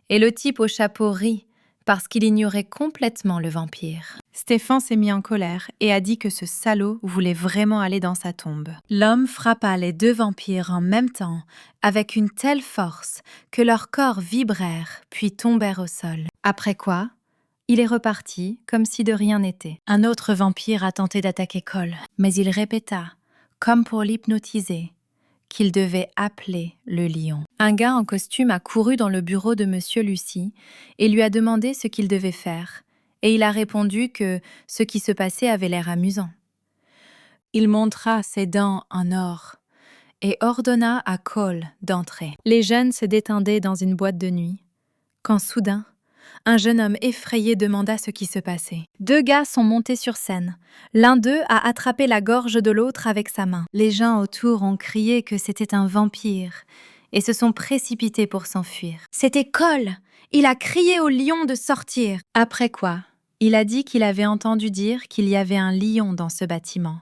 et le type au chapeau rit parce qu'il ignorait complètement le vampire. Stéphane s'est mis en colère et a dit que ce salaud voulait vraiment aller dans sa tombe. L'homme frappa les 2 vampires en même temps, avec une telle force que leurs corps vibrèrent puis tombèrent au sol. Après quoi, il est reparti comme si de rien n'était. Un autre vampire a tenté d'attaquer Cole, mais il répéta, comme pour l'hypnotiser, qu'il devait appeler le lion. Un gars en costume a couru dans le bureau de Monsieur Lucie et lui a demandé ce qu'il devait faire, et il a répondu que ce qui se passait avait l'air amusant. Il montra ses dents en or et ordonna à Cole d'entrer. Les jeunes se détendaient dans une boîte de nuit, quand soudain, un jeune homme effrayé demanda ce qui se passait. 2 gars sont montés sur scène. L'un d'eux a attrapé la gorge de l'autre avec sa main. Les gens autour ont crié que c'était un vampire et se sont précipités pour s'enfuir. C'était Cole! Il a crié au lion de sortir! Après quoi, il a dit qu'il avait entendu dire qu'il y avait un lion dans ce bâtiment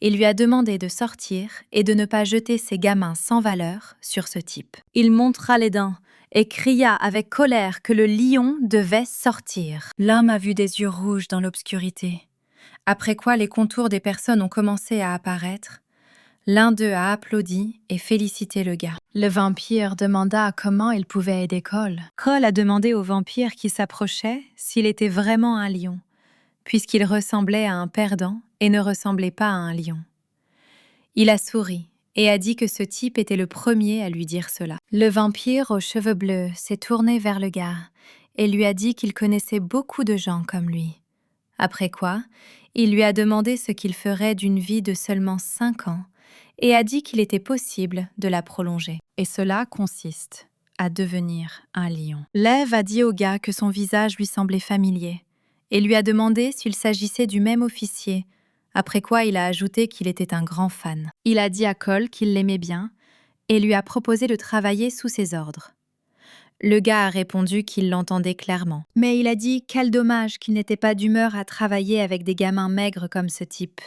et lui a demandé de sortir et de ne pas jeter ses gamins sans valeur sur ce type. Il montra les dents et cria avec colère que le lion devait sortir. L'homme a vu des yeux rouges dans l'obscurité. Après quoi, les contours des personnes ont commencé à apparaître. L'un d'eux a applaudi et félicité le gars. Le vampire demanda comment il pouvait aider Cole. Cole a demandé au vampire qui s'approchait s'il était vraiment un lion, puisqu'il ressemblait à un perdant et ne ressemblait pas à un lion. Il a souri et a dit que ce type était le premier à lui dire cela. Le vampire aux cheveux bleus s'est tourné vers le gars et lui a dit qu'il connaissait beaucoup de gens comme lui. Après quoi, il lui a demandé ce qu'il ferait d'une vie de seulement 5 ans et a dit qu'il était possible de la prolonger. Et cela consiste à devenir un lion. Lev a dit au gars que son visage lui semblait familier et lui a demandé s'il s'agissait du même officier. Après quoi, il a ajouté qu'il était un grand fan. Il a dit à Cole qu'il l'aimait bien et lui a proposé de travailler sous ses ordres. Le gars a répondu qu'il l'entendait clairement. Mais il a dit quel dommage qu'il n'était pas d'humeur à travailler avec des gamins maigres comme ce type.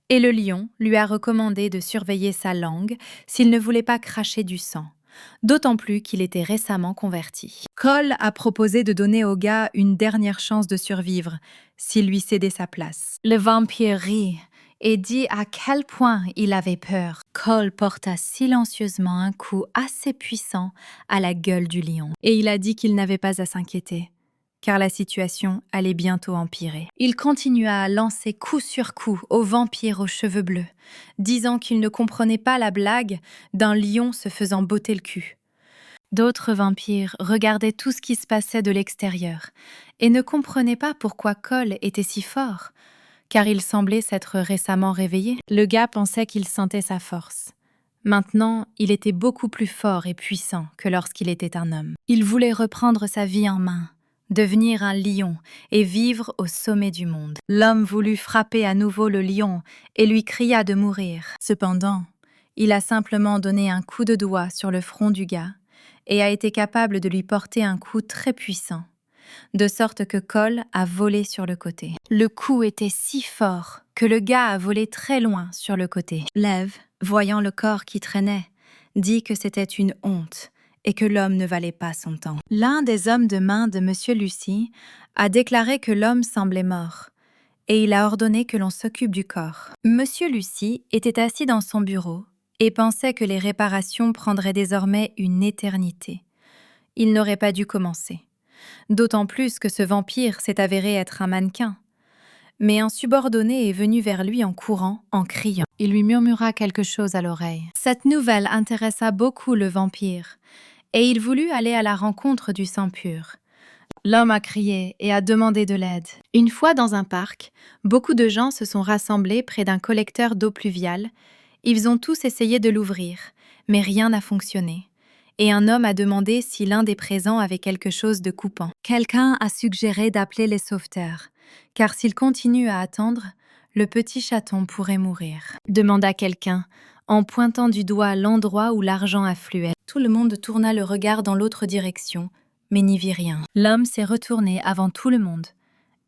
Et le lion lui a recommandé de surveiller sa langue s'il ne voulait pas cracher du sang. D'autant plus qu'il était récemment converti. Cole a proposé de donner au gars une dernière chance de survivre s'il lui cédait sa place. Le vampire rit et dit à quel point il avait peur. Cole porta silencieusement un coup assez puissant à la gueule du lion. Et il a dit qu'il n'avait pas à s'inquiéter, car la situation allait bientôt empirer. Il continua à lancer coup sur coup au vampire aux cheveux bleus, disant qu'il ne comprenait pas la blague d'un lion se faisant botter le cul. D'autres vampires regardaient tout ce qui se passait de l'extérieur et ne comprenaient pas pourquoi Cole était si fort, car il semblait s'être récemment réveillé. Le gars pensait qu'il sentait sa force. Maintenant, il était beaucoup plus fort et puissant que lorsqu'il était un homme. Il voulait reprendre sa vie en main, devenir un lion et vivre au sommet du monde. L'homme voulut frapper à nouveau le lion et lui cria de mourir. Cependant, il a simplement donné un coup de doigt sur le front du gars et a été capable de lui porter un coup très puissant, de sorte que Cole a volé sur le côté. Le coup était si fort que le gars a volé très loin sur le côté. Lev, voyant le corps qui traînait, dit que c'était une honte et que l'homme ne valait pas son temps. L'un des hommes de main de Monsieur Lucie a déclaré que l'homme semblait mort et il a ordonné que l'on s'occupe du corps. Monsieur Lucie était assis dans son bureau et pensait que les réparations prendraient désormais une éternité. Il n'aurait pas dû commencer. D'autant plus que ce vampire s'est avéré être un mannequin. Mais un subordonné est venu vers lui en courant, en criant. Il lui murmura quelque chose à l'oreille. Cette nouvelle intéressa beaucoup le vampire, et il voulut aller à la rencontre du sang pur. L'homme a crié et a demandé de l'aide. Une fois dans un parc, beaucoup de gens se sont rassemblés près d'un collecteur d'eau pluviale. Ils ont tous essayé de l'ouvrir, mais rien n'a fonctionné. Et un homme a demandé si l'un des présents avait quelque chose de coupant. Quelqu'un a suggéré d'appeler les sauveteurs, car s'il continue à attendre, le petit chaton pourrait mourir. Demanda quelqu'un, en pointant du doigt l'endroit où l'argent affluait. Tout le monde tourna le regard dans l'autre direction, mais n'y vit rien. L'homme s'est retourné avant tout le monde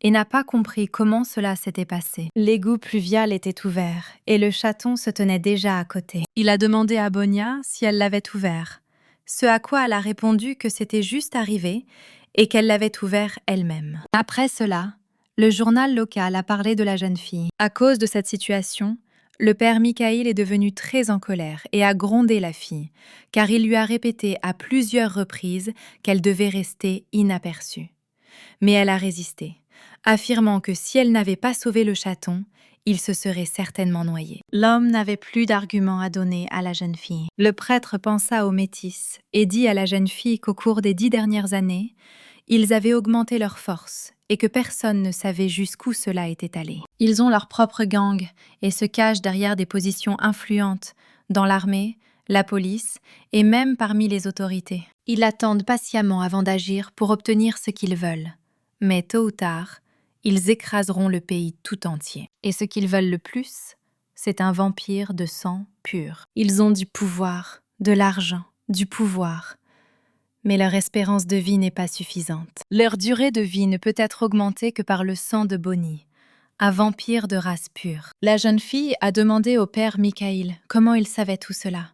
et n'a pas compris comment cela s'était passé. L'égout pluvial était ouvert et le chaton se tenait déjà à côté. Il a demandé à Bonia si elle l'avait ouvert, ce à quoi elle a répondu que c'était juste arrivé et qu'elle l'avait ouvert elle-même. Après cela, le journal local a parlé de la jeune fille. À cause de cette situation, le père Michael est devenu très en colère et a grondé la fille, car il lui a répété à plusieurs reprises qu'elle devait rester inaperçue. Mais elle a résisté, affirmant que si elle n'avait pas sauvé le chaton, il se serait certainement noyé. L'homme n'avait plus d'arguments à donner à la jeune fille. Le prêtre pensa aux métis et dit à la jeune fille qu'au cours des 10 dernières années, ils avaient augmenté leur force et que personne ne savait jusqu'où cela était allé. Ils ont leur propre gang et se cachent derrière des positions influentes dans l'armée, la police et même parmi les autorités. Ils attendent patiemment avant d'agir pour obtenir ce qu'ils veulent. Mais tôt ou tard, ils écraseront le pays tout entier. Et ce qu'ils veulent le plus, c'est un vampire de sang pur. Ils ont du pouvoir, de l'argent, du pouvoir. Mais leur espérance de vie n'est pas suffisante. Leur durée de vie ne peut être augmentée que par le sang de Bonnie, un vampire de race pure. La jeune fille a demandé au père Michael comment il savait tout cela.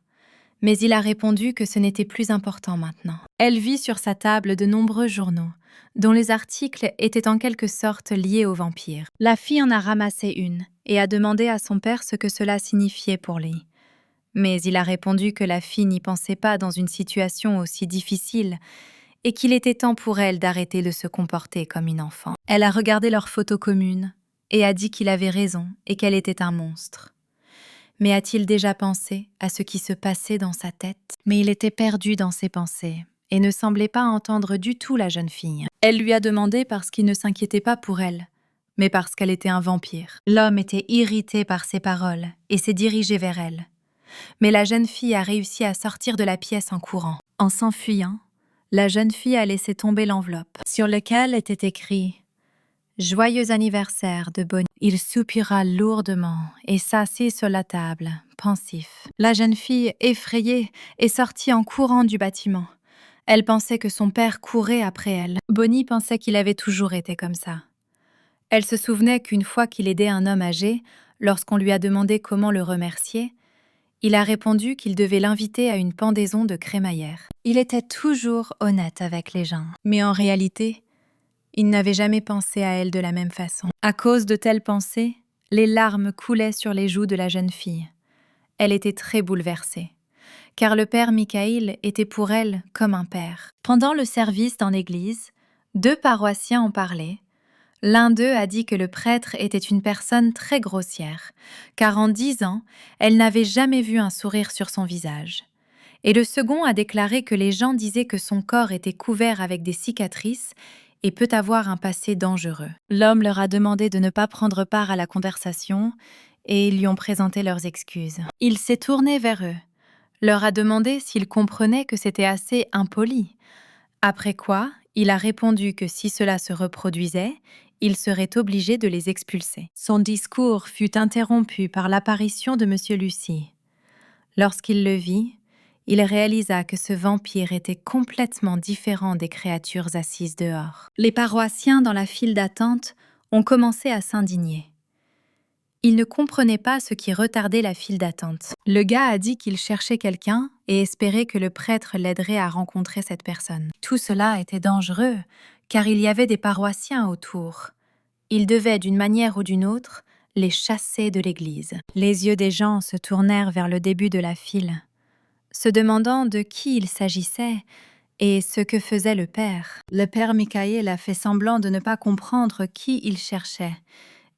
Mais il a répondu que ce n'était plus important maintenant. Elle vit sur sa table de nombreux journaux, dont les articles étaient en quelque sorte liés aux vampires. La fille en a ramassé une et a demandé à son père ce que cela signifiait pour lui. Mais il a répondu que la fille n'y pensait pas dans une situation aussi difficile et qu'il était temps pour elle d'arrêter de se comporter comme une enfant. Elle a regardé leurs photos communes et a dit qu'il avait raison et qu'elle était un monstre. Mais a-t-il déjà pensé à ce qui se passait dans sa tête? Mais il était perdu dans ses pensées et ne semblait pas entendre du tout la jeune fille. Elle lui a demandé parce qu'il ne s'inquiétait pas pour elle, mais parce qu'elle était un vampire. L'homme était irrité par ses paroles et s'est dirigé vers elle. Mais la jeune fille a réussi à sortir de la pièce en courant. En s'enfuyant, la jeune fille a laissé tomber l'enveloppe, sur laquelle était écrit « Joyeux anniversaire de Bonnie ». Il soupira lourdement et s'assit sur la table, pensif. La jeune fille, effrayée, est sortie en courant du bâtiment. Elle pensait que son père courait après elle. Bonnie pensait qu'il avait toujours été comme ça. Elle se souvenait qu'une fois qu'il aidait un homme âgé, lorsqu'on lui a demandé comment le remercier, il a répondu qu'il devait l'inviter à une pendaison de crémaillère. Il était toujours honnête avec les gens. Mais en réalité, il n'avait jamais pensé à elle de la même façon. À cause de telles pensées, les larmes coulaient sur les joues de la jeune fille. Elle était très bouleversée, car le père Michael était pour elle comme un père. Pendant le service dans l'église, 2 paroissiens ont parlé. L'un d'eux a dit que le prêtre était une personne très grossière, car en 10 ans, elle n'avait jamais vu un sourire sur son visage. Et le second a déclaré que les gens disaient que son corps était couvert avec des cicatrices et peut avoir un passé dangereux. L'homme leur a demandé de ne pas prendre part à la conversation et ils lui ont présenté leurs excuses. Il s'est tourné vers eux, leur a demandé s'ils comprenaient que c'était assez impoli. Après quoi, il a répondu que si cela se reproduisait, il serait obligé de les expulser. Son discours fut interrompu par l'apparition de M. Lucie. Lorsqu'il le vit, il réalisa que ce vampire était complètement différent des créatures assises dehors. Les paroissiens dans la file d'attente ont commencé à s'indigner. Ils ne comprenaient pas ce qui retardait la file d'attente. Le gars a dit qu'il cherchait quelqu'un et espérait que le prêtre l'aiderait à rencontrer cette personne. Tout cela était dangereux, car il y avait des paroissiens autour. Il devait, d'une manière ou d'une autre, les chasser de l'église. Les yeux des gens se tournèrent vers le début de la file, se demandant de qui il s'agissait et ce que faisait le père. Le père Michael a fait semblant de ne pas comprendre qui il cherchait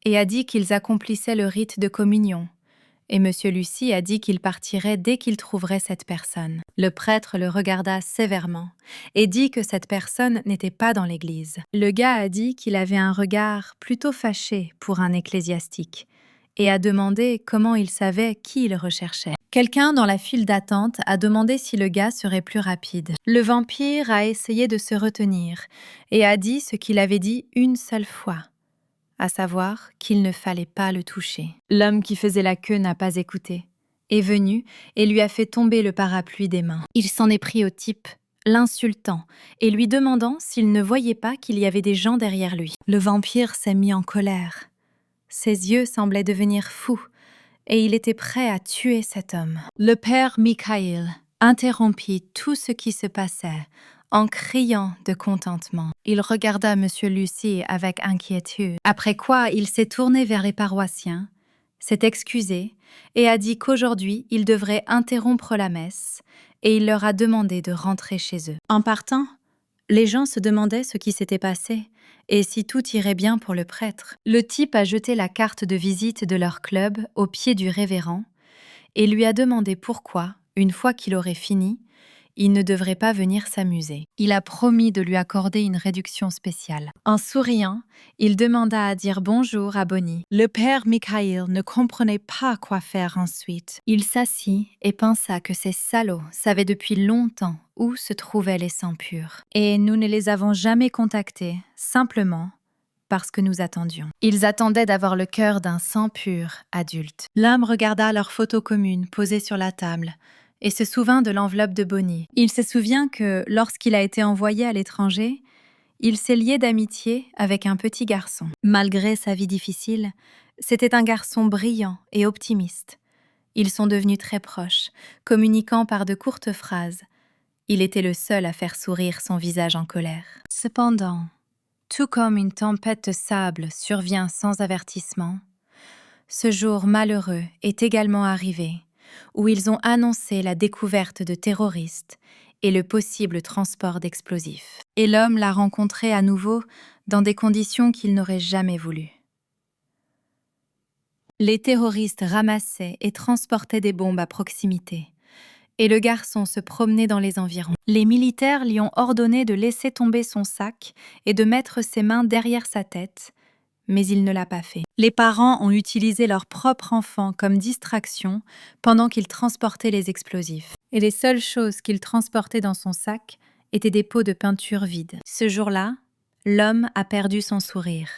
et a dit qu'ils accomplissaient le rite de communion. Et M. Lucie a dit qu'il partirait dès qu'il trouverait cette personne. Le prêtre le regarda sévèrement et dit que cette personne n'était pas dans l'église. Le gars a dit qu'il avait un regard plutôt fâché pour un ecclésiastique et a demandé comment il savait qui il recherchait. Quelqu'un dans la file d'attente a demandé si le gars serait plus rapide. Le vampire a essayé de se retenir et a dit ce qu'il avait dit une seule fois, à savoir qu'il ne fallait pas le toucher. L'homme qui faisait la queue n'a pas écouté, est venu et lui a fait tomber le parapluie des mains. Il s'en est pris au type, l'insultant et lui demandant s'il ne voyait pas qu'il y avait des gens derrière lui. Le vampire s'est mis en colère. Ses yeux semblaient devenir fous et il était prêt à tuer cet homme. Le père Michael interrompit tout ce qui se passait en criant de contentement. Il regarda M. Lucie avec inquiétude, après quoi il s'est tourné vers les paroissiens, s'est excusé et a dit qu'aujourd'hui il devrait interrompre la messe et il leur a demandé de rentrer chez eux. En partant, les gens se demandaient ce qui s'était passé et si tout irait bien pour le prêtre. Le type a jeté la carte de visite de leur club au pied du révérend et lui a demandé pourquoi, une fois qu'il aurait fini, il ne devrait pas venir s'amuser. Il a promis de lui accorder une réduction spéciale. En souriant, il demanda à dire bonjour à Bonnie. Le père Michael ne comprenait pas quoi faire ensuite. Il s'assit et pensa que ces salauds savaient depuis longtemps où se trouvaient les sangs purs. Et nous ne les avons jamais contactés, simplement parce que nous attendions. Ils attendaient d'avoir le cœur d'un sang pur adulte. L'homme regarda leur photo commune posée sur la table et se souvint de l'enveloppe de Bonnie. Il se souvient que, lorsqu'il a été envoyé à l'étranger, il s'est lié d'amitié avec un petit garçon. Malgré sa vie difficile, c'était un garçon brillant et optimiste. Ils sont devenus très proches, communiquant par de courtes phrases. Il était le seul à faire sourire son visage en colère. Cependant, tout comme une tempête de sable survient sans avertissement, ce jour malheureux est également arrivé, où ils ont annoncé la découverte de terroristes et le possible transport d'explosifs. Et l'homme l'a rencontré à nouveau dans des conditions qu'il n'aurait jamais voulues. Les terroristes ramassaient et transportaient des bombes à proximité, et le garçon se promenait dans les environs. Les militaires lui ont ordonné de laisser tomber son sac et de mettre ses mains derrière sa tête, mais il ne l'a pas fait. Les parents ont utilisé leur propre enfant comme distraction pendant qu'ils transportaient les explosifs. Et les seules choses qu'il transportait dans son sac étaient des pots de peinture vides. Ce jour-là, l'homme a perdu son sourire.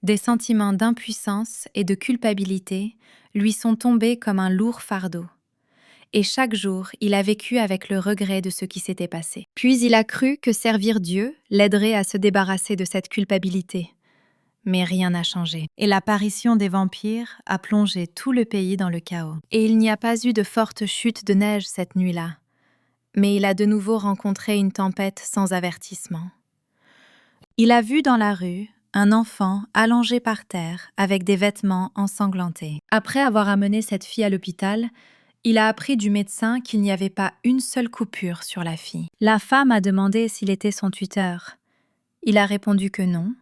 Des sentiments d'impuissance et de culpabilité lui sont tombés comme un lourd fardeau. Et chaque jour, il a vécu avec le regret de ce qui s'était passé. Puis il a cru que servir Dieu l'aiderait à se débarrasser de cette culpabilité. Mais rien n'a changé. Et l'apparition des vampires a plongé tout le pays dans le chaos. Et il n'y a pas eu de forte chute de neige cette nuit-là. Mais il a de nouveau rencontré une tempête sans avertissement. Il a vu dans la rue un enfant allongé par terre avec des vêtements ensanglantés. Après avoir amené cette fille à l'hôpital, il a appris du médecin qu'il n'y avait pas une seule coupure sur la fille. La femme a demandé s'il était son tuteur. Il a répondu que non,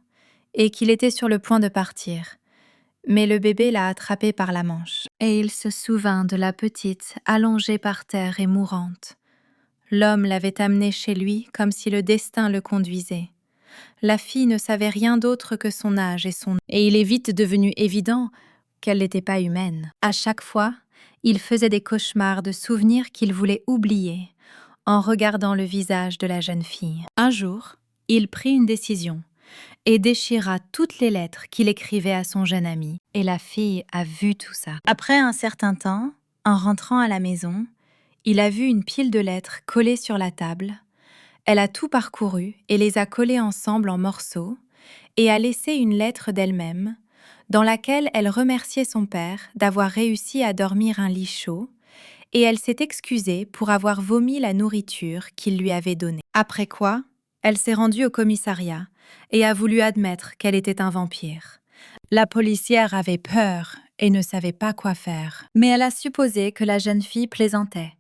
et qu'il était sur le point de partir. Mais le bébé l'a attrapé par la manche, et il se souvint de la petite allongée par terre et mourante. L'homme l'avait amenée chez lui comme si le destin le conduisait. La fille ne savait rien d'autre que son âge et son nom, et il est vite devenu évident qu'elle n'était pas humaine. À chaque fois, il faisait des cauchemars de souvenirs qu'il voulait oublier en regardant le visage de la jeune fille. Un jour, il prit une décision et déchira toutes les lettres qu'il écrivait à son jeune ami. Et la fille a vu tout ça. Après un certain temps, en rentrant à la maison, il a vu une pile de lettres collées sur la table. Elle a tout parcouru et les a collées ensemble en morceaux et a laissé une lettre d'elle-même dans laquelle elle remerciait son père d'avoir réussi à dormir un lit chaud et elle s'est excusée pour avoir vomi la nourriture qu'il lui avait donnée. Après quoi, elle s'est rendue au commissariat et a voulu admettre qu'elle était un vampire. La policière avait peur et ne savait pas quoi faire, mais elle a supposé que la jeune fille plaisantait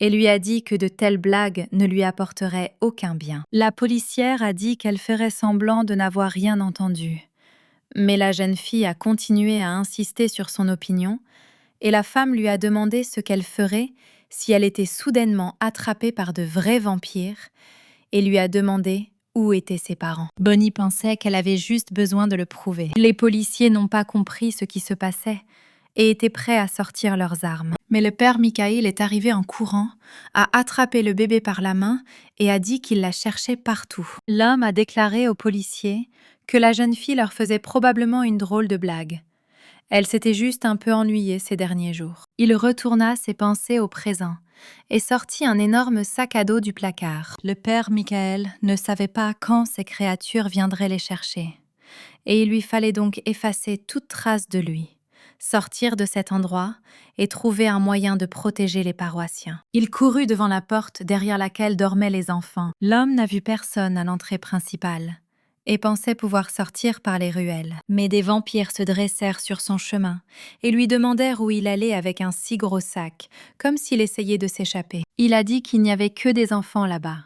et lui a dit que de telles blagues ne lui apporteraient aucun bien. La policière a dit qu'elle ferait semblant de n'avoir rien entendu. Mais la jeune fille a continué à insister sur son opinion et la femme lui a demandé ce qu'elle ferait si elle était soudainement attrapée par de vrais vampires et lui a demandé où étaient ses parents. Bonnie pensait qu'elle avait juste besoin de le prouver. Les policiers n'ont pas compris ce qui se passait et étaient prêts à sortir leurs armes. Mais le père Michael est arrivé en courant, a attrapé le bébé par la main et a dit qu'il la cherchait partout. L'homme a déclaré aux policiers que la jeune fille leur faisait probablement une drôle de blague. Elle s'était juste un peu ennuyée ces derniers jours. Il retourna ses pensées au présent et sortit un énorme sac à dos du placard. Le père Michael ne savait pas quand ces créatures viendraient les chercher. Et il lui fallait donc effacer toute trace de lui, sortir de cet endroit et trouver un moyen de protéger les paroissiens. Il courut devant la porte derrière laquelle dormaient les enfants. L'homme n'a vu personne à l'entrée principale et pensait pouvoir sortir par les ruelles. Mais des vampires se dressèrent sur son chemin et lui demandèrent où il allait avec un si gros sac, comme s'il essayait de s'échapper. Il a dit qu'il n'y avait que des enfants là-bas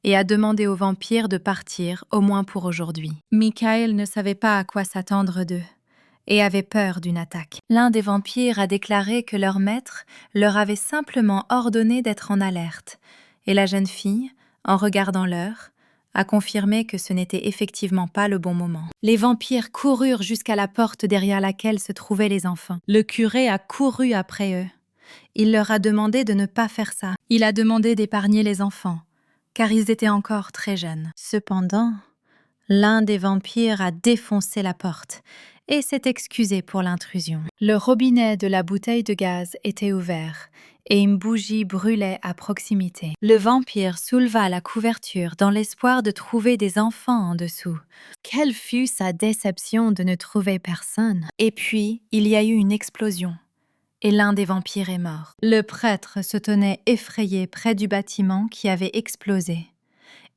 et a demandé aux vampires de partir, au moins pour aujourd'hui. Michael ne savait pas à quoi s'attendre d'eux et avait peur d'une attaque. L'un des vampires a déclaré que leur maître leur avait simplement ordonné d'être en alerte, et la jeune fille, en regardant l'heure, a confirmé que ce n'était effectivement pas le bon moment. Les vampires coururent jusqu'à la porte derrière laquelle se trouvaient les enfants. Le curé a couru après eux. Il leur a demandé de ne pas faire ça. Il a demandé d'épargner les enfants, car ils étaient encore très jeunes. Cependant, l'un des vampires a défoncé la porte et s'est excusé pour l'intrusion. Le robinet de la bouteille de gaz était ouvert et une bougie brûlait à proximité. Le vampire souleva la couverture dans l'espoir de trouver des enfants en dessous. Quelle fut sa déception de ne trouver personne. Et puis, il y a eu une explosion et l'un des vampires est mort. Le prêtre se tenait effrayé près du bâtiment qui avait explosé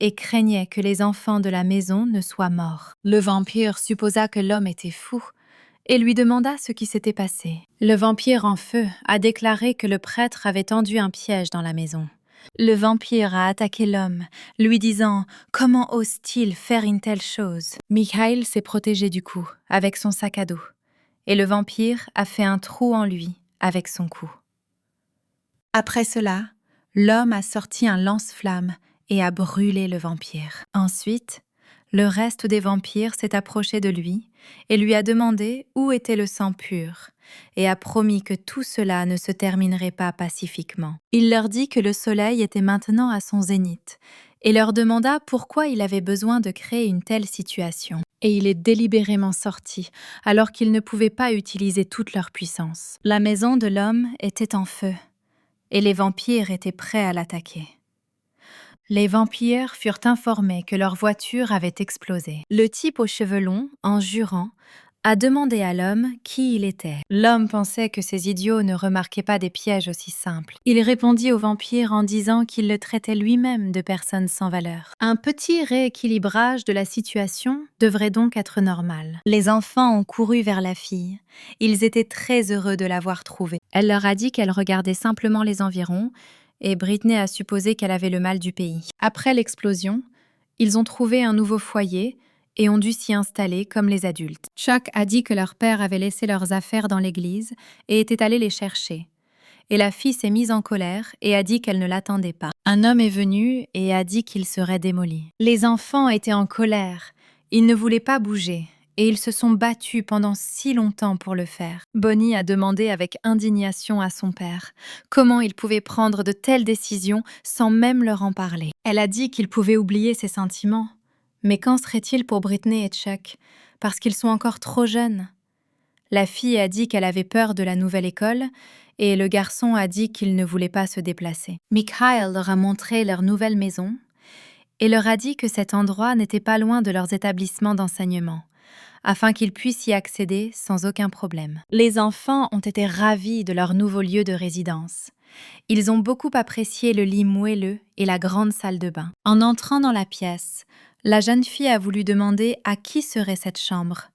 et craignait que les enfants de la maison ne soient morts. Le vampire supposa que l'homme était fou et lui demanda ce qui s'était passé. Le vampire en feu a déclaré que le prêtre avait tendu un piège dans la maison. Le vampire a attaqué l'homme, lui disant « Comment ose-t-il faire une telle chose ?» Michael s'est protégé du coup, avec son sac à dos, et le vampire a fait un trou en lui avec son cou. Après cela, l'homme a sorti un lance-flamme et a brûlé le vampire. Ensuite, le reste des vampires s'est approché de lui et lui a demandé où était le sang pur et a promis que tout cela ne se terminerait pas pacifiquement. Il leur dit que le soleil était maintenant à son zénith et leur demanda pourquoi il avait besoin de créer une telle situation. Et il est délibérément sorti alors qu'ils ne pouvaient pas utiliser toute leur puissance. La maison de l'homme était en feu et les vampires étaient prêts à l'attaquer. Les vampires furent informés que leur voiture avait explosé. Le type aux cheveux longs, en jurant, a demandé à l'homme qui il était. L'homme pensait que ces idiots ne remarquaient pas des pièges aussi simples. Il répondit au vampire en disant qu'il le traitait lui-même de personne sans valeur. Un petit rééquilibrage de la situation devrait donc être normal. Les enfants ont couru vers la fille. Ils étaient très heureux de l'avoir trouvée. Elle leur a dit qu'elle regardait simplement les environs et Britney a supposé qu'elle avait le mal du pays. Après l'explosion, ils ont trouvé un nouveau foyer et ont dû s'y installer comme les adultes. Chuck a dit que leur père avait laissé leurs affaires dans l'église et était allé les chercher. Et la fille s'est mise en colère et a dit qu'elle ne l'attendait pas. Un homme est venu et a dit qu'il serait démoli. Les enfants étaient en colère, ils ne voulaient pas bouger et ils se sont battus pendant si longtemps pour le faire. Bonnie a demandé avec indignation à son père comment il pouvait prendre de telles décisions sans même leur en parler. Elle a dit qu'il pouvait oublier ses sentiments. Mais qu'en serait-il pour Britney et Chuck, parce qu'ils sont encore trop jeunes? La fille a dit qu'elle avait peur de la nouvelle école et le garçon a dit qu'il ne voulait pas se déplacer. Mikhail leur a montré leur nouvelle maison et leur a dit que cet endroit n'était pas loin de leurs établissements d'enseignement, afin qu'ils puissent y accéder sans aucun problème. Les enfants ont été ravis de leur nouveau lieu de résidence. Ils ont beaucoup apprécié le lit moelleux et la grande salle de bain. En entrant dans la pièce, la jeune fille a voulu demander à qui serait cette chambre,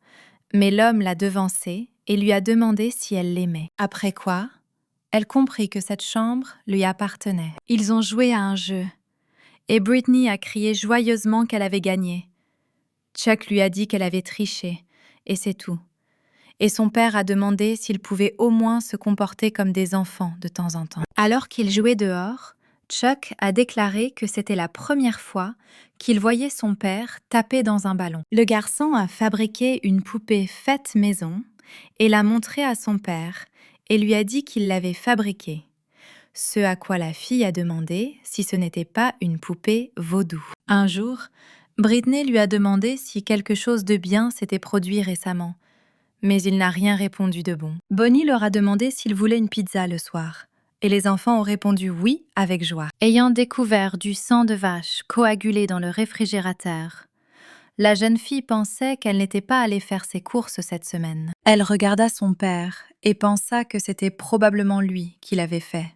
mais l'homme l'a devancée et lui a demandé si elle l'aimait. Après quoi, elle comprit que cette chambre lui appartenait. Ils ont joué à un jeu, et Britney a crié joyeusement qu'elle avait gagné. Chuck lui a dit qu'elle avait triché, et c'est tout. Et son père a demandé s'ils pouvaient au moins se comporter comme des enfants de temps en temps. Alors qu'ils jouaient dehors, Chuck a déclaré que c'était la première fois qu'il voyait son père taper dans un ballon. Le garçon a fabriqué une poupée faite maison et l'a montrée à son père et lui a dit qu'il l'avait fabriquée. Ce à quoi la fille a demandé si ce n'était pas une poupée vaudou. Un jour, Britney lui a demandé si quelque chose de bien s'était produit récemment, mais il n'a rien répondu de bon. Bonnie leur a demandé s'ils voulaient une pizza le soir, et les enfants ont répondu oui avec joie. Ayant découvert du sang de vache coagulé dans le réfrigérateur, la jeune fille pensait qu'elle n'était pas allée faire ses courses cette semaine. Elle regarda son père et pensa que c'était probablement lui qui l'avait fait,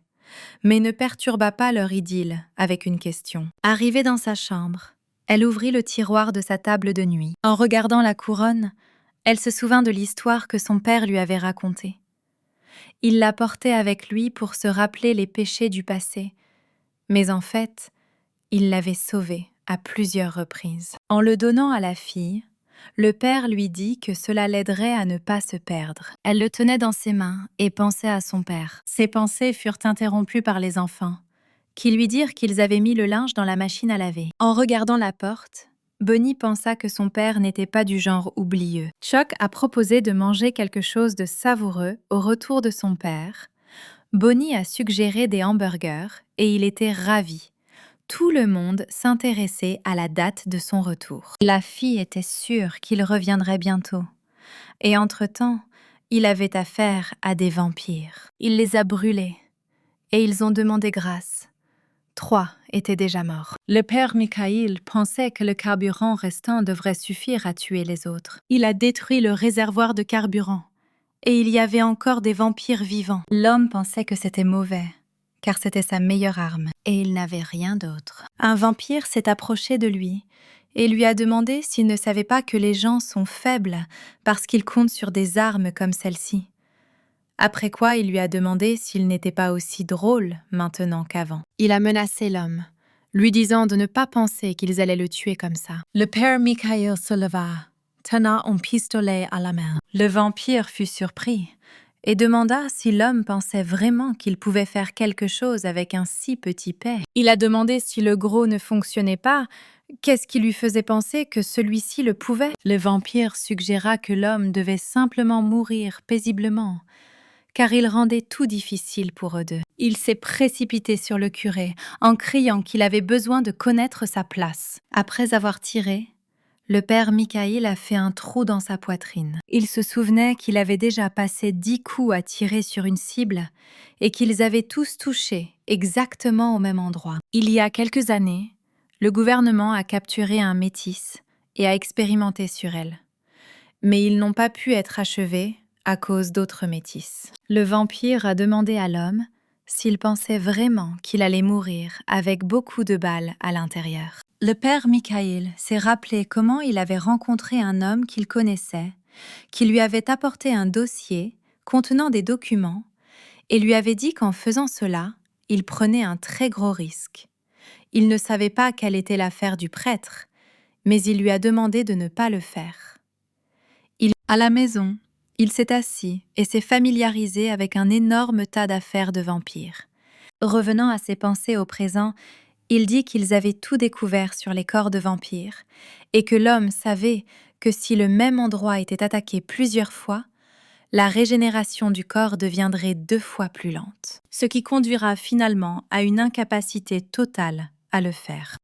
mais ne perturba pas leur idylle avec une question. Arrivée dans sa chambre, elle ouvrit le tiroir de sa table de nuit. En regardant la couronne, elle se souvint de l'histoire que son père lui avait racontée. Il la portait avec lui pour se rappeler les péchés du passé, mais en fait, il l'avait sauvée à plusieurs reprises. En le donnant à la fille, le père lui dit que cela l'aiderait à ne pas se perdre. Elle le tenait dans ses mains et pensait à son père. Ses pensées furent interrompues par les enfants, qui lui dirent qu'ils avaient mis le linge dans la machine à laver. En regardant la porte, Bonnie pensa que son père n'était pas du genre oublieux. Chuck a proposé de manger quelque chose de savoureux au retour de son père. Bonnie a suggéré des hamburgers et il était ravi. Tout le monde s'intéressait à la date de son retour. La fille était sûre qu'il reviendrait bientôt. Et entre-temps, il avait affaire à des vampires. Il les a brûlés et ils ont demandé grâce. 3 étaient déjà morts. Le père Mikhail pensait que le carburant restant devrait suffire à tuer les autres. Il a détruit le réservoir de carburant et il y avait encore des vampires vivants. L'homme pensait que c'était mauvais, car c'était sa meilleure arme, et il n'avait rien d'autre. Un vampire s'est approché de lui et lui a demandé s'il ne savait pas que les gens sont faibles parce qu'ils comptent sur des armes comme celle-ci. Après quoi, il lui a demandé s'il n'était pas aussi drôle maintenant qu'avant. Il a menacé l'homme, lui disant de ne pas penser qu'ils allaient le tuer comme ça. Le père Mikhail se leva, tenant un pistolet à la main. Le vampire fut surpris et demanda si l'homme pensait vraiment qu'il pouvait faire quelque chose avec un si petit pet. Il a demandé si le gros ne fonctionnait pas, qu'est-ce qui lui faisait penser que celui-ci le pouvait. Le vampire suggéra que l'homme devait simplement mourir paisiblement, car il rendait tout difficile pour eux deux. Il s'est précipité sur le curé en criant qu'il avait besoin de connaître sa place. Après avoir tiré, le père Mikhail a fait un trou dans sa poitrine. Il se souvenait qu'il avait déjà passé 10 coups à tirer sur une cible et qu'ils avaient tous touché exactement au même endroit. Il y a quelques années, le gouvernement a capturé un métis et a expérimenté sur elle. Mais ils n'ont pas pu être achevés à cause d'autres métis. Le vampire a demandé à l'homme s'il pensait vraiment qu'il allait mourir avec beaucoup de balles à l'intérieur. Le père Mikhail s'est rappelé comment il avait rencontré un homme qu'il connaissait, qui lui avait apporté un dossier contenant des documents et lui avait dit qu'en faisant cela, il prenait un très gros risque. Il ne savait pas quelle était l'affaire du prêtre mais il lui a demandé de ne pas le faire. À la maison, il s'est assis et s'est familiarisé avec un énorme tas d'affaires de vampires. Revenant à ses pensées au présent, il dit qu'ils avaient tout découvert sur les corps de vampires et que l'homme savait que si le même endroit était attaqué plusieurs fois, la régénération du corps deviendrait 2 fois plus lente, ce qui conduira finalement à une incapacité totale à le faire.